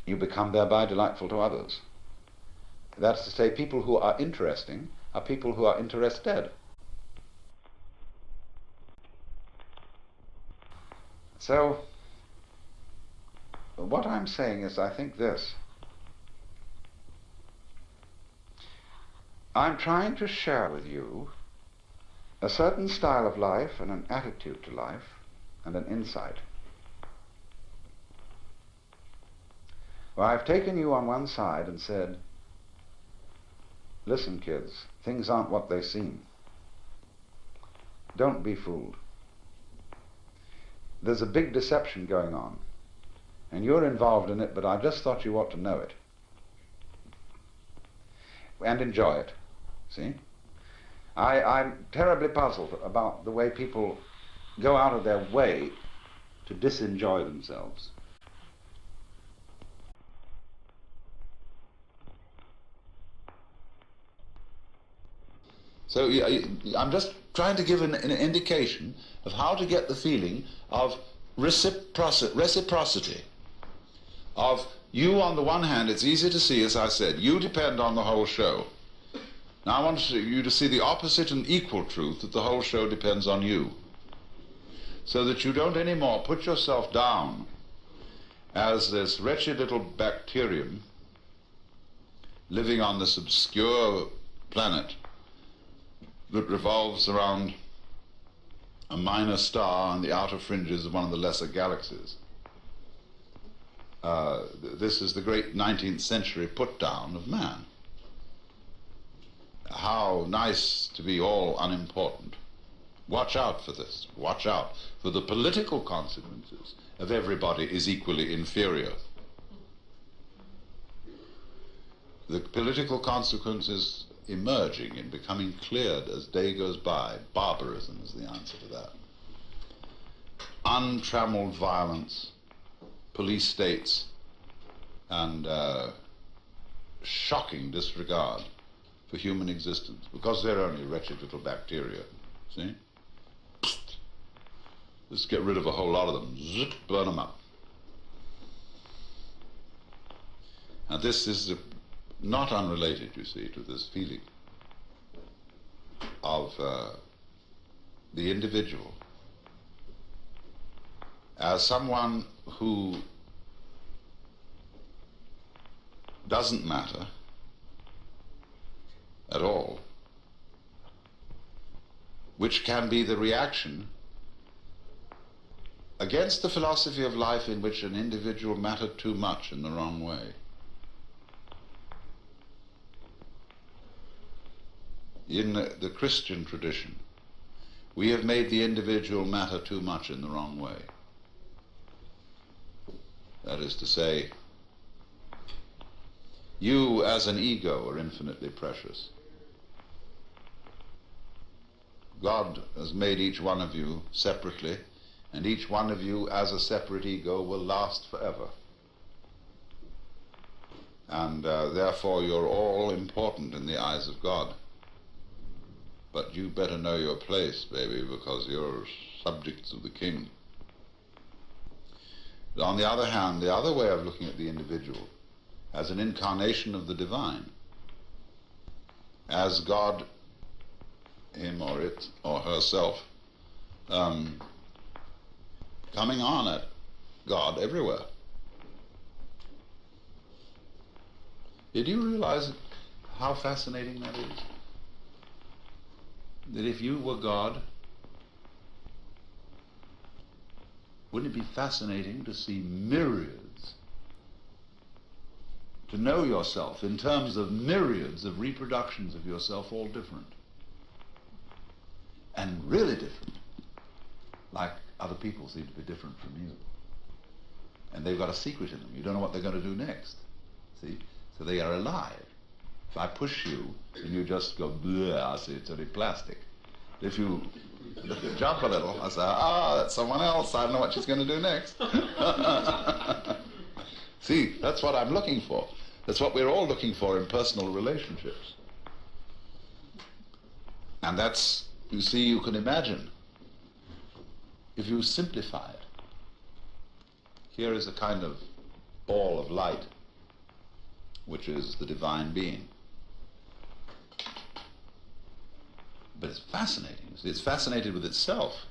You become thereby delightful to others. That's to say, people who are interesting are people who are interested. So, what I'm saying is, I think this. I'm trying to share with you a certain style of life and an attitude to life and an insight. Well, I've taken you on one side and said, listen, kids, things aren't what they seem. Don't be fooled. There's a big deception going on, and you're involved in it, but I just thought you ought to know it. And enjoy it, see? I'm terribly puzzled about the way people go out of their way to disenjoy themselves. So I'm just trying to give an indication of how to get the feeling of reciprocity. Of you, on the one hand, it's easy to see, as I said, you depend on the whole show. Now I want you to see the opposite and equal truth, that the whole show depends on you. So that you don't anymore put yourself down as this wretched little bacterium living on this obscure planet that revolves around a minor star on the outer fringes of one of the lesser galaxies. This is the great 19th century put-down of man. How nice to be all unimportant. Watch out for this. Watch out for the political consequences of everybody is equally inferior. The political consequences emerging and becoming cleared as day goes by. Barbarism is the answer to that. Untrammeled violence, police states, and shocking disregard for human existence, because they're only wretched little bacteria. See? Just get rid of a whole lot of them. Zip, burn them up. Now this is not unrelated, you see, to this feeling of the individual as someone who doesn't matter at all, which can be the reaction against the philosophy of life in which an individual mattered too much in the wrong way. In the Christian tradition, we have made the individual matter too much in the wrong way. That is to say, you as an ego are infinitely precious. God has made each one of you separately, and each one of you as a separate ego will last forever. And therefore you're all important in the eyes of God. But you better know your place, baby, because you're subjects of the king. But on the other hand, the other way of looking at the individual as an incarnation of the divine, as God, him or it or herself, coming on at God everywhere. Did you realize how fascinating that is? That if you were God, wouldn't it be fascinating to see myriads, to know yourself in terms of myriads of reproductions of yourself, all different, and really different, like other people seem to be different from you, and they've got a secret in them. You don't know what they're going to do next. See, so they are alive. If I push you and you just go, bleh, I say it's only plastic. If you jump a little, I say, that's someone else. I don't know what she's going to do next. See, that's what I'm looking for. That's what we're all looking for in personal relationships. And that's, you see, you can imagine, if you simplify it. Here is a kind of ball of light, which is the divine being. But it's fascinating. It's fascinated with itself.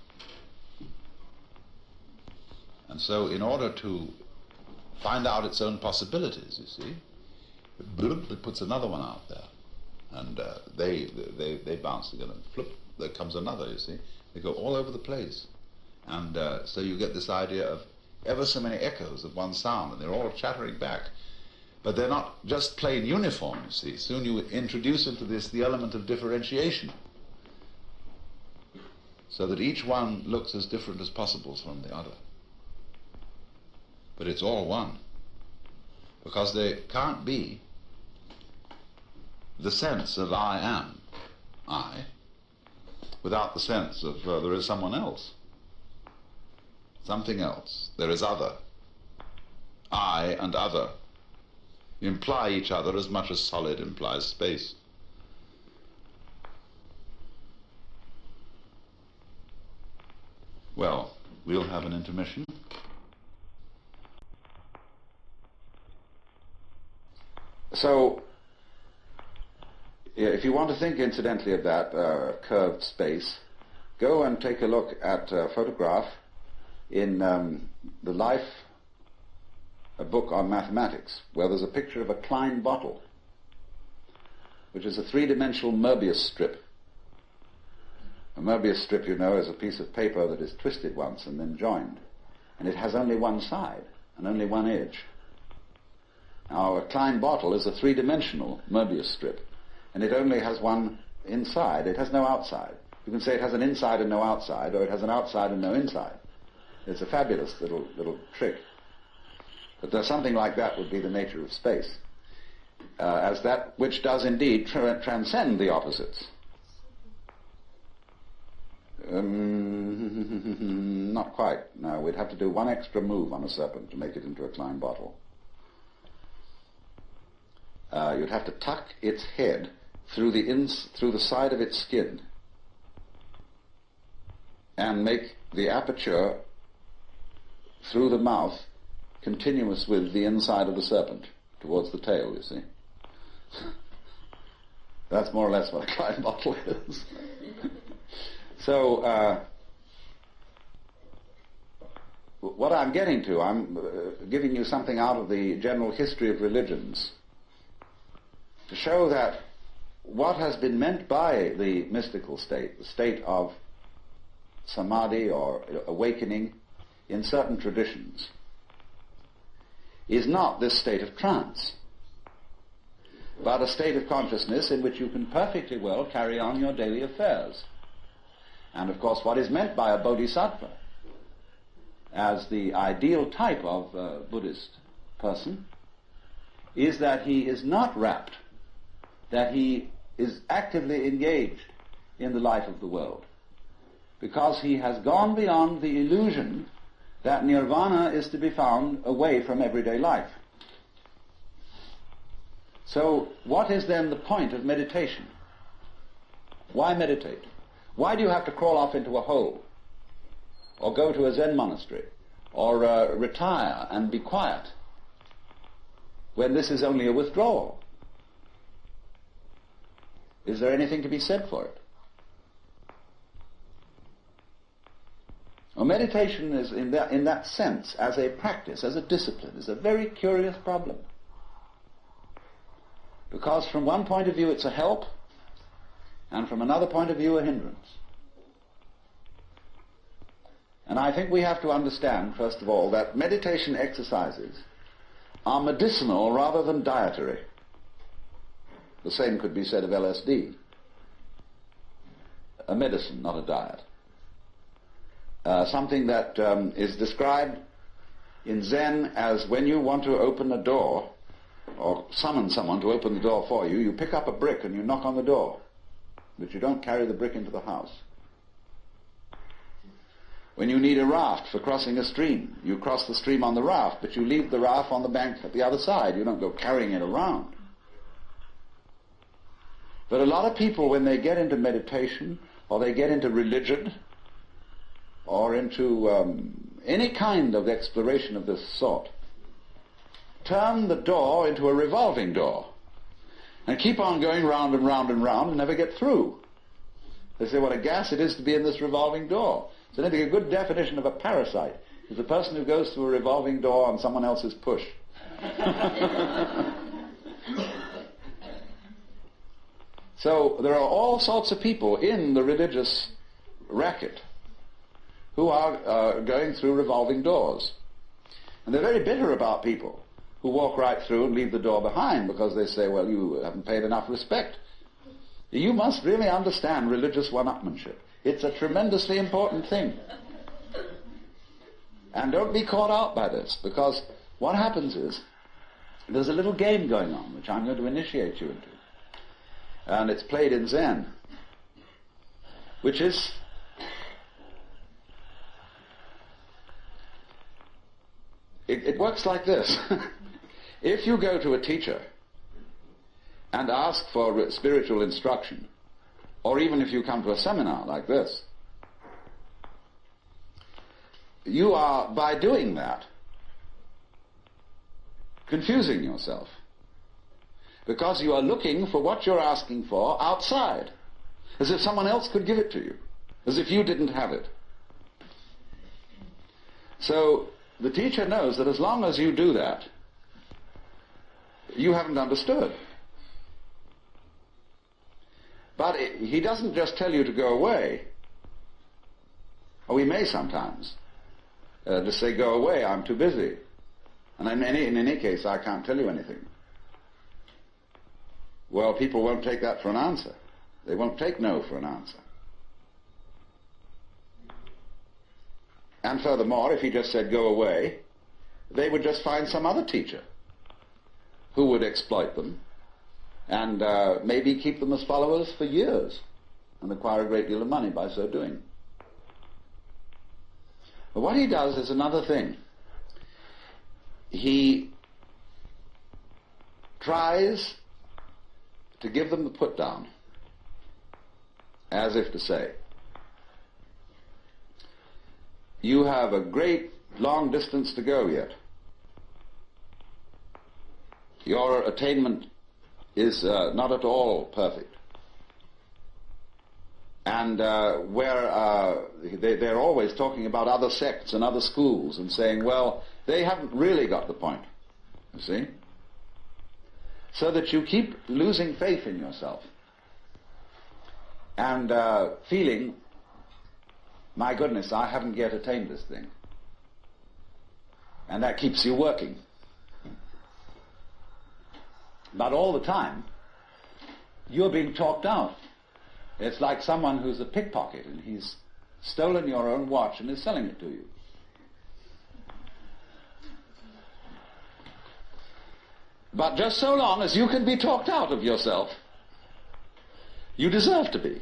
And so in order to find out its own possibilities, you see, it puts another one out there. And they bounce together. Flip, there comes another, you see. They go all over the place. And so you get this idea of ever so many echoes of one sound, and they're all chattering back. But they're not just plain uniform, you see. Soon you introduce into this the element of differentiation, so that each one looks as different as possible from the other. But it's all one, because there can't be the sense of I am, I, without the sense of there is someone else, something else, there is other. I and other imply each other as much as solid implies space. Well, we'll have an intermission. So, if you want to think incidentally of that curved space, go and take a look at a photograph in the Life, a book on mathematics, where there's a picture of a Klein bottle, which is a three-dimensional Möbius strip. A Möbius strip, you know, is a piece of paper that is twisted once and then joined. And it has only one side and only one edge. Now, a Klein bottle is a three-dimensional Möbius strip, and it only has one inside. It has no outside. You can say it has an inside and no outside, or it has an outside and no inside. It's a fabulous little trick. But something like that would be the nature of space, as that which does indeed transcend the opposites. Not quite. No, we'd have to do one extra move on a serpent to make it into a Klein bottle. You'd have to tuck its head through the side of its skin and make the aperture through the mouth continuous with the inside of the serpent towards the tail, you see. That's more or less what a Klein bottle is. So, what I'm getting to, I'm giving you something out of the general history of religions to show that what has been meant by the mystical state, the state of samadhi or awakening in certain traditions, is not this state of trance, but a state of consciousness in which you can perfectly well carry on your daily affairs. And of course, what is meant by a bodhisattva as the ideal type of Buddhist person is that he is not wrapped, that he is actively engaged in the life of the world, because he has gone beyond the illusion that nirvana is to be found away from everyday life. So what is then the point of meditation? Why meditate? Why do you have to crawl off into a hole, or go to a Zen monastery, or retire and be quiet, when this is only a withdrawal? Is there anything to be said for it? Well, meditation is, in that sense, as a practice, as a discipline, is a very curious problem. Because from one point of view it's a help, and from another point of view a hindrance. And I think we have to understand, first of all, that meditation exercises are medicinal rather than dietary. The same could be said of LSD. A medicine, not a diet. Something that is described in Zen as when you want to open a door, or summon someone to open the door for you, you pick up a brick and you knock on the door, but you don't carry the brick into the house. When you need a raft for crossing a stream, you cross the stream on the raft, but you leave the raft on the bank at the other side. You don't go carrying it around. But a lot of people, when they get into meditation, or they get into religion, or into any kind of exploration of this sort, turn the door into a revolving door and keep on going round and round and round and never get through. They say, what a gas it is to be in this revolving door. So I think a good definition of a parasite is the person who goes through a revolving door on someone else's push. So there are all sorts of people in the religious racket who are going through revolving doors. And they're very bitter about people who walk right through and leave the door behind, because they say, well, you haven't paid enough respect. You must really understand religious one-upmanship. It's a tremendously important thing. And don't be caught out by this, because what happens is there's a little game going on, which I'm going to initiate you into. And it's played in Zen, which is it works like this. If you go to a teacher and ask for spiritual instruction, or even if you come to a seminar like this, you are, by doing that, confusing yourself, because you are looking for what you're asking for outside, as if someone else could give it to you, as if you didn't have it. So the teacher knows that as long as you do that, you haven't understood. But he doesn't just tell you to go away. Or he may sometimes just say, go away, I'm too busy. And in any case, I can't tell you anything. Well, people won't take that for an answer. They won't take no for an answer. And furthermore, if he just said, go away, they would just find some other teacher who would exploit them and maybe keep them as followers for years and acquire a great deal of money by so doing. But what he does is another thing. He tries to give them the put down, as if to say, you have a great long distance to go yet. Your attainment is not at all perfect. And they're always talking about other sects and other schools and saying, well, they haven't really got the point, you see? So that you keep losing faith in yourself and feeling, my goodness, I haven't yet attained this thing. And that keeps you working. But all the time, you're being talked out. It's like someone who's a pickpocket and he's stolen your own watch and is selling it to you. But just so long as you can be talked out of yourself, you deserve to be.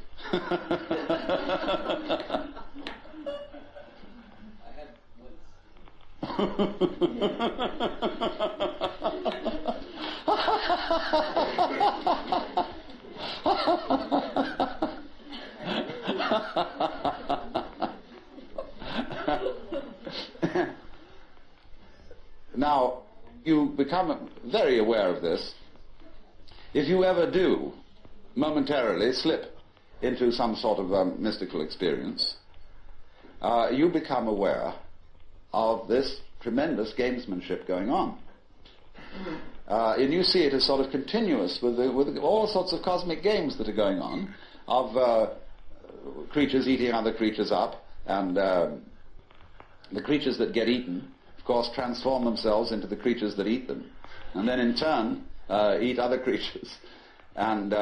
Now, you become very aware of this if you ever do momentarily slip into some sort of mystical experience. You become aware of this tremendous gamesmanship going on. And you see it as sort of continuous with all sorts of cosmic games that are going on, of creatures eating other creatures up, and the creatures that get eaten, of course, transform themselves into the creatures that eat them, and then in turn eat other creatures. And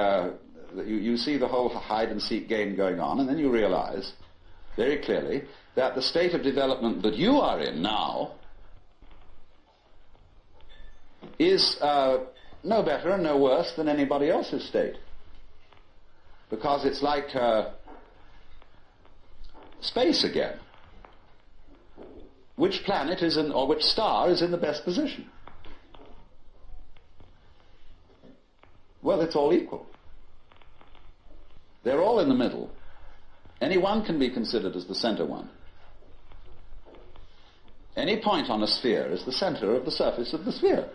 you see the whole hide-and-seek game going on, and then you realize very clearly that the state of development that you are in now is no better and no worse than anybody else's state. Because it's like space again. Which planet is in, or which star is in the best position? Well, it's all equal. They're all in the middle. Any one can be considered as the center one. Any point on a sphere is the center of the surface of the sphere.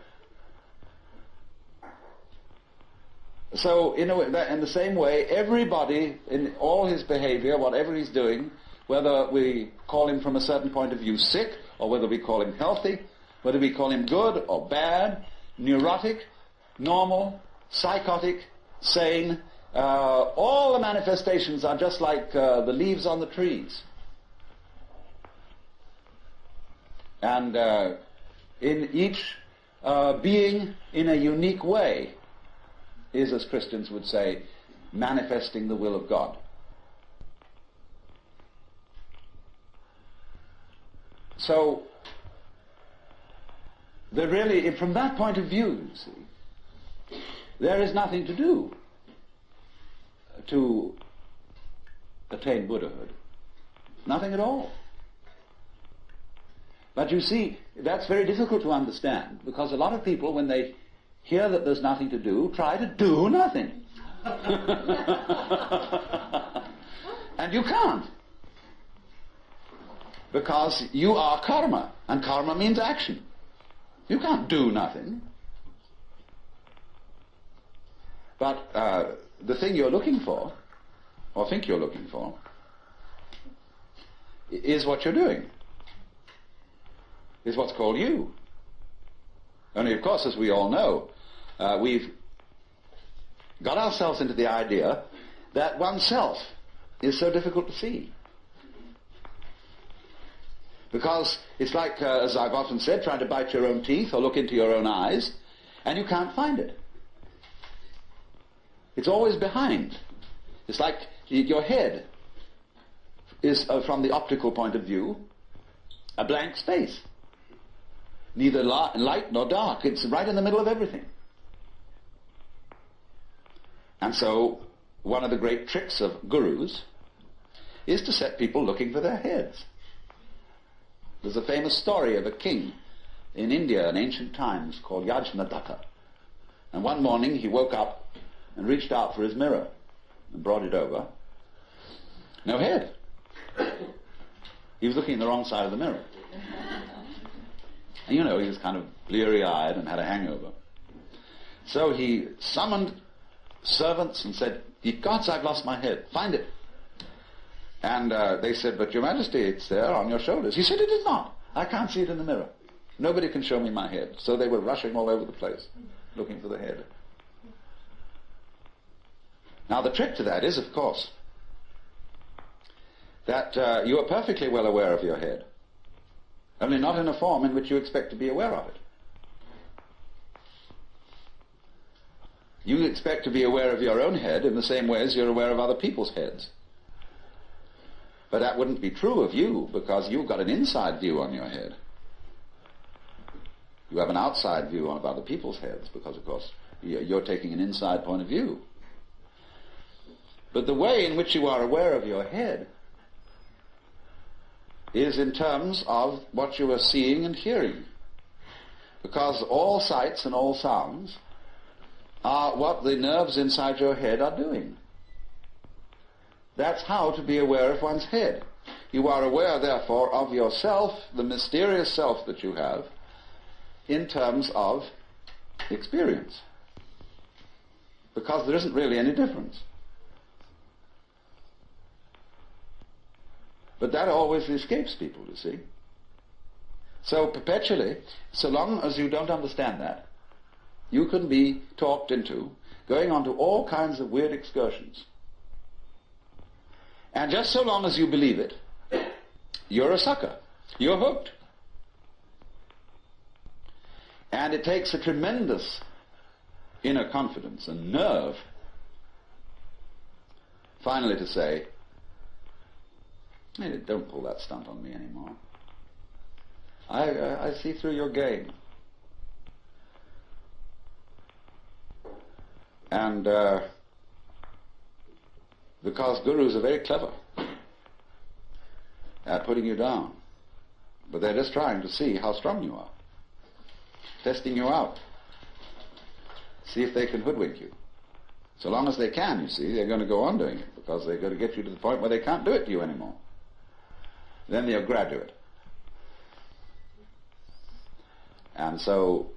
So, in the same way, everybody, in all his behavior, whatever he's doing, whether we call him from a certain point of view sick, or whether we call him healthy, whether we call him good or bad, neurotic, normal, psychotic, sane, all the manifestations are just like the leaves on the trees. And in each being in a unique way is, as Christians would say, manifesting the will of God. So, there really, from that point of view, you see, there is nothing to do to attain Buddhahood. Nothing at all. But you see, that's very difficult to understand, because a lot of people, when they hear that there's nothing to do, try to do nothing. And you can't. Because you are karma, and karma means action. You can't do nothing. But the thing you're looking for, or think you're looking for, is what you're doing. Is what's called you. Only, of course, as we all know, we've got ourselves into the idea that oneself is so difficult to see. Because it's like, as I've often said, trying to bite your own teeth or look into your own eyes, and you can't find it. It's always behind. It's like your head is, from the optical point of view, a blank space. Neither light nor dark. It's right in the middle of everything. And so, one of the great tricks of gurus is to set people looking for their heads. There's a famous story of a king in India in ancient times called Yajnadatta. And one morning he woke up and reached out for his mirror and brought it over. No head. He was looking in the wrong side of the mirror. And he was kind of bleary-eyed and had a hangover. So he summoned servants and said, "Ye gods, I've lost my head. Find it." And they said, "But Your Majesty, it's there on your shoulders." He said, "It is not. I can't see it in the mirror. Nobody can show me my head." So they were rushing all over the place, looking for the head. Now the trick to that is, of course, that you are perfectly well aware of your head, only not in a form in which you expect to be aware of it. You expect to be aware of your own head in the same way as you're aware of other people's heads. But that wouldn't be true of you, because you've got an inside view on your head. You have an outside view of other people's heads, because, of course, you're taking an inside point of view. But the way in which you are aware of your head is in terms of what you are seeing and hearing. Because all sights and all sounds are what the nerves inside your head are doing. That's how to be aware of one's head. You are aware, therefore, of yourself, the mysterious self that you have, in terms of experience. Because there isn't really any difference. But that always escapes people, you see. So perpetually, so long as you don't understand that, you can be talked into going on to all kinds of weird excursions. And just so long as you believe it, you're a sucker. You're hooked. And it takes a tremendous inner confidence and nerve finally to say, "Hey, don't pull that stunt on me anymore. I see through your game." And because gurus are very clever at putting you down, but they're just trying to see how strong you are, testing you out, see if they can hoodwink you. So long as they can, you see, they're going to go on doing it, because they're going to get you to the point where they can't do it to you anymore. Then they're graduate. And so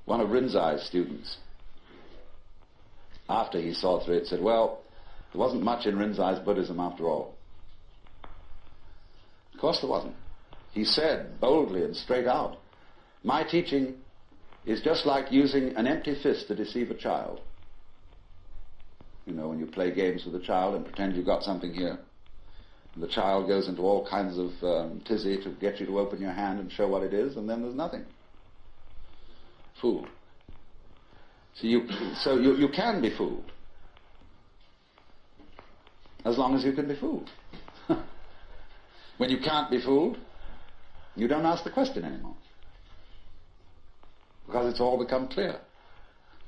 one of Rinzai's students, after he saw through it, said, "Well, there wasn't much in Rinzai's Buddhism after all." Of course there wasn't. He said boldly and straight out, "My teaching is just like using an empty fist to deceive a child. You know, when you play games with a child and pretend you've got something here, and the child goes into all kinds of tizzy to get you to open your hand and show what it is, and then there's nothing. Fooled. So you can be fooled, as long as you can be fooled. When you can't be fooled, you don't ask the question anymore, because it's all become clear.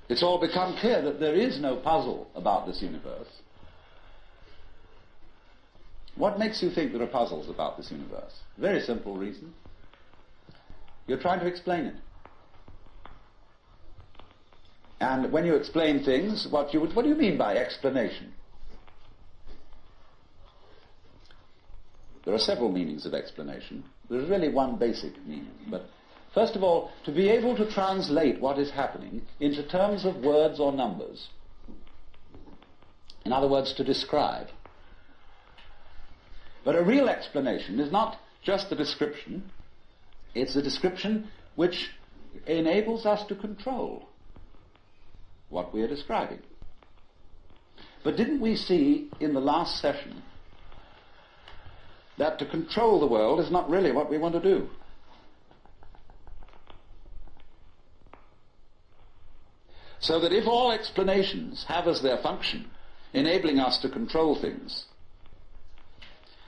It's all become clear that there is no puzzle about this universe. What makes you think there are puzzles about this universe? Very simple reason. You're trying to explain it. And when you explain things, what do you mean by explanation? There are several meanings of explanation. There's really one basic meaning. But first of all, to be able to translate what is happening into terms of words or numbers. In other words, to describe. But a real explanation is not just a description. It's a description which enables us to control what we are describing. But didn't we see in the last session that to control the world is not really what we want to do? So that if all explanations have as their function enabling us to control things,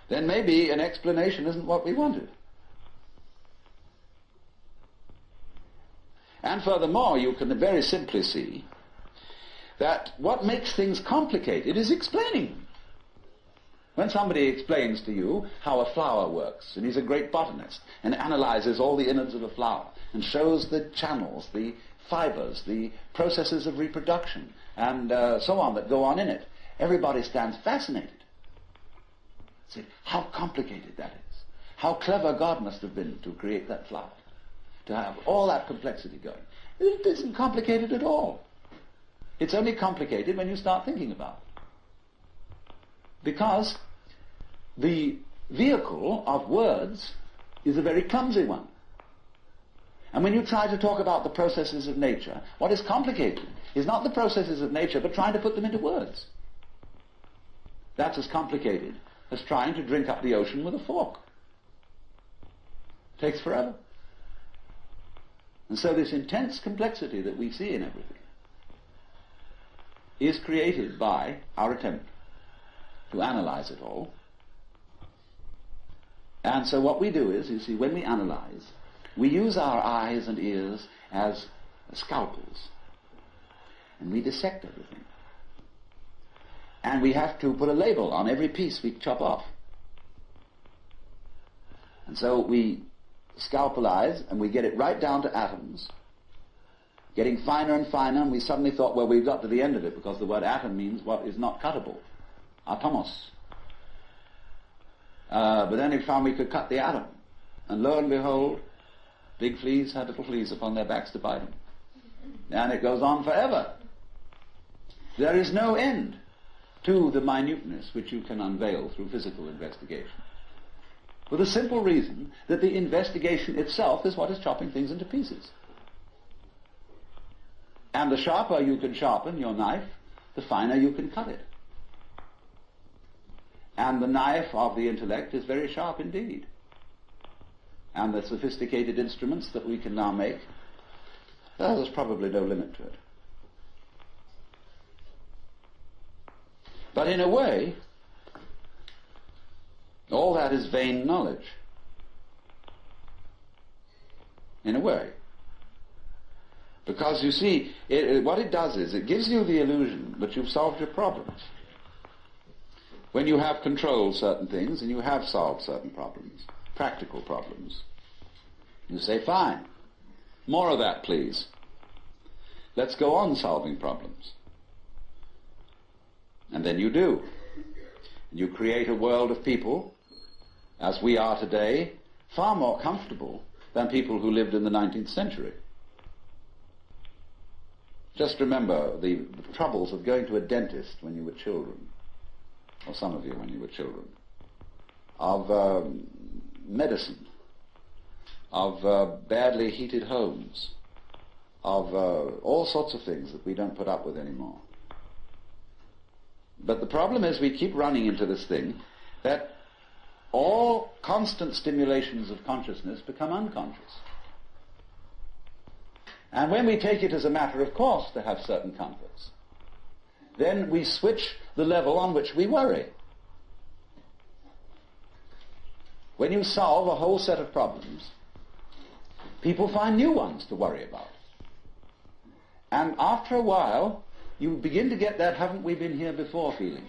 then maybe an explanation isn't what we wanted. And furthermore, you can very simply see that what makes things complicated is explaining them. When somebody explains to you how a flower works, and he's a great botanist, and analyzes all the innards of a flower, and shows the channels, the fibers, the processes of reproduction, and so on that go on in it, everybody stands fascinated. See, how complicated that is. How clever God must have been to create that flower, to have all that complexity going. It isn't complicated at all. It's only complicated when you start thinking about it. Because the vehicle of words is a very clumsy one. And when you try to talk about the processes of nature, what is complicated is not the processes of nature, but trying to put them into words. That's as complicated as trying to drink up the ocean with a fork. It takes forever. And so this intense complexity that we see in everything is created by our attempt to analyze it all. And so what we do is, you see, when we analyze, we use our eyes and ears as scalpels, and we dissect everything. And we have to put a label on every piece we chop off. And so we scalpelize, and we get it right down to atoms, getting finer and finer, and we suddenly thought, well, we've got to the end of it, because the word atom means what is not cuttable. Atomos. But then we found we could cut the atom. And lo and behold, big fleas had little fleas upon their backs to bite them. And it goes on forever. There is no end to the minuteness which you can unveil through physical investigation. For the simple reason that the investigation itself is what is chopping things into pieces. And the sharper you can sharpen your knife, the finer you can cut it. And the knife of the intellect is very sharp indeed. And the sophisticated instruments that we can now make, there's probably no limit to it. But in a way, all that is vain knowledge. In a way. Because you see, what it does is, it gives you the illusion that you've solved your problems. When you have controlled certain things and you have solved certain problems, practical problems, you say, fine, more of that please. Let's go on solving problems. And then you do. You create a world of people, as we are today, far more comfortable than people who lived in the 19th century. Just remember the troubles of going to a dentist when you were children, or some of you when you were children, of medicine, of badly heated homes, of all sorts of things that we don't put up with anymore. But the problem is we keep running into this thing that all constant stimulations of consciousness become unconscious. And when we take it as a matter of course to have certain comforts, then we switch the level on which we worry. When you solve a whole set of problems, people find new ones to worry about. And after a while, you begin to get that haven't we been here before feeling.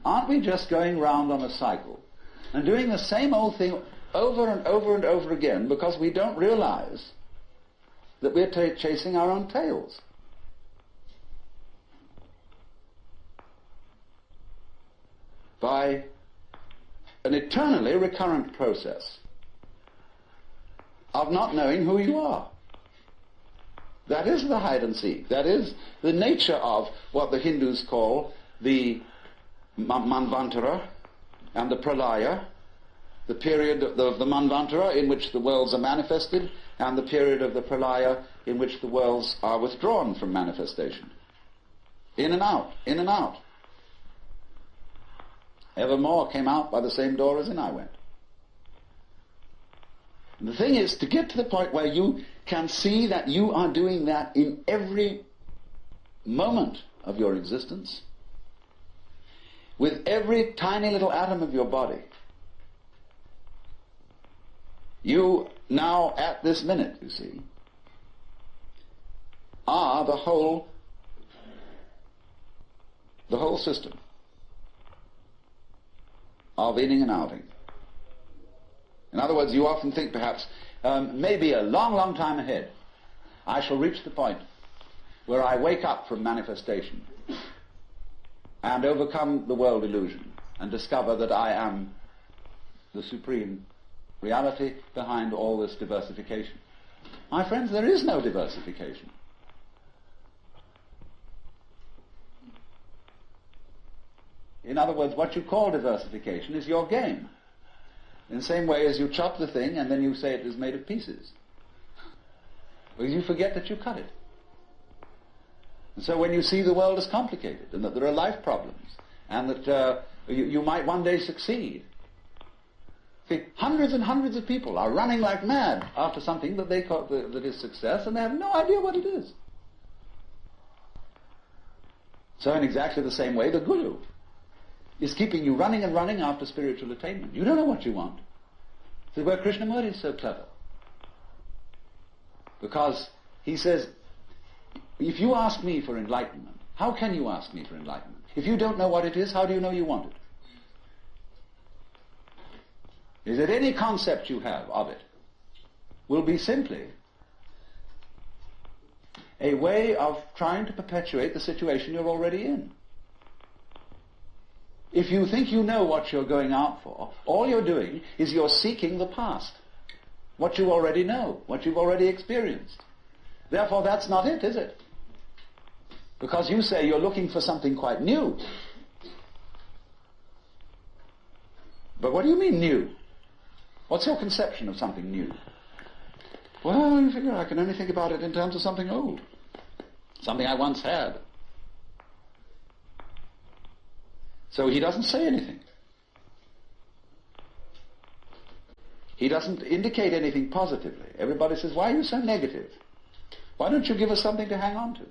Aren't we just going round on a cycle and doing the same old thing over and over and over again because we don't realize that we're chasing our own tails? By an eternally recurrent process of not knowing who you are. That is the hide and seek. That is the nature of what the Hindus call the Manvantara and the Pralaya, the period of the Manvantara in which the worlds are manifested, and the period of the Pralaya in which the worlds are withdrawn from manifestation. In and out, in and out. Evermore came out by the same door as in I went. And the thing is, to get to the point where you can see that you are doing that in every moment of your existence, with every tiny little atom of your body, you now, at this minute, you see, are the whole system. of inning and outing. In other words, you often think perhaps, maybe a long, long time ahead, I shall reach the point where I wake up from manifestation and overcome the world illusion and discover that I am the supreme reality behind all this diversification. My friends, there is no diversification. In other words, what you call diversification is your game. In the same way as you chop the thing and then you say it is made of pieces. Because you forget that you cut it. And so when you see the world as complicated and that there are life problems and that you might one day succeed. See, hundreds and hundreds of people are running like mad after something that they call that is success, and they have no idea what it is. So in exactly the same way, the guru is keeping you running and running after spiritual attainment. You don't know what you want. This is where Krishnamurti is so clever. Because he says, if you ask me for enlightenment, how can you ask me for enlightenment? If you don't know what it is, how do you know you want it? Is that any concept you have of it will be simply a way of trying to perpetuate the situation you're already in. If you think you know what you're going out for, all you're doing is you're seeking the past, what you already know, what you've already experienced. Therefore, that's not it, is it? Because you say you're looking for something quite new. But what do you mean new? What's your conception of something new? Well, you figure I can only think about it in terms of something old. Something I once had. So he doesn't say anything. He doesn't indicate anything positively. Everybody says, why are you so negative? Why don't you give us something to hang on to?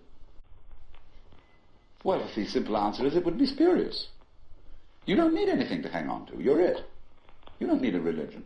Well, the simple answer is it would be spurious. You don't need anything to hang on to. You're it. You don't need a religion.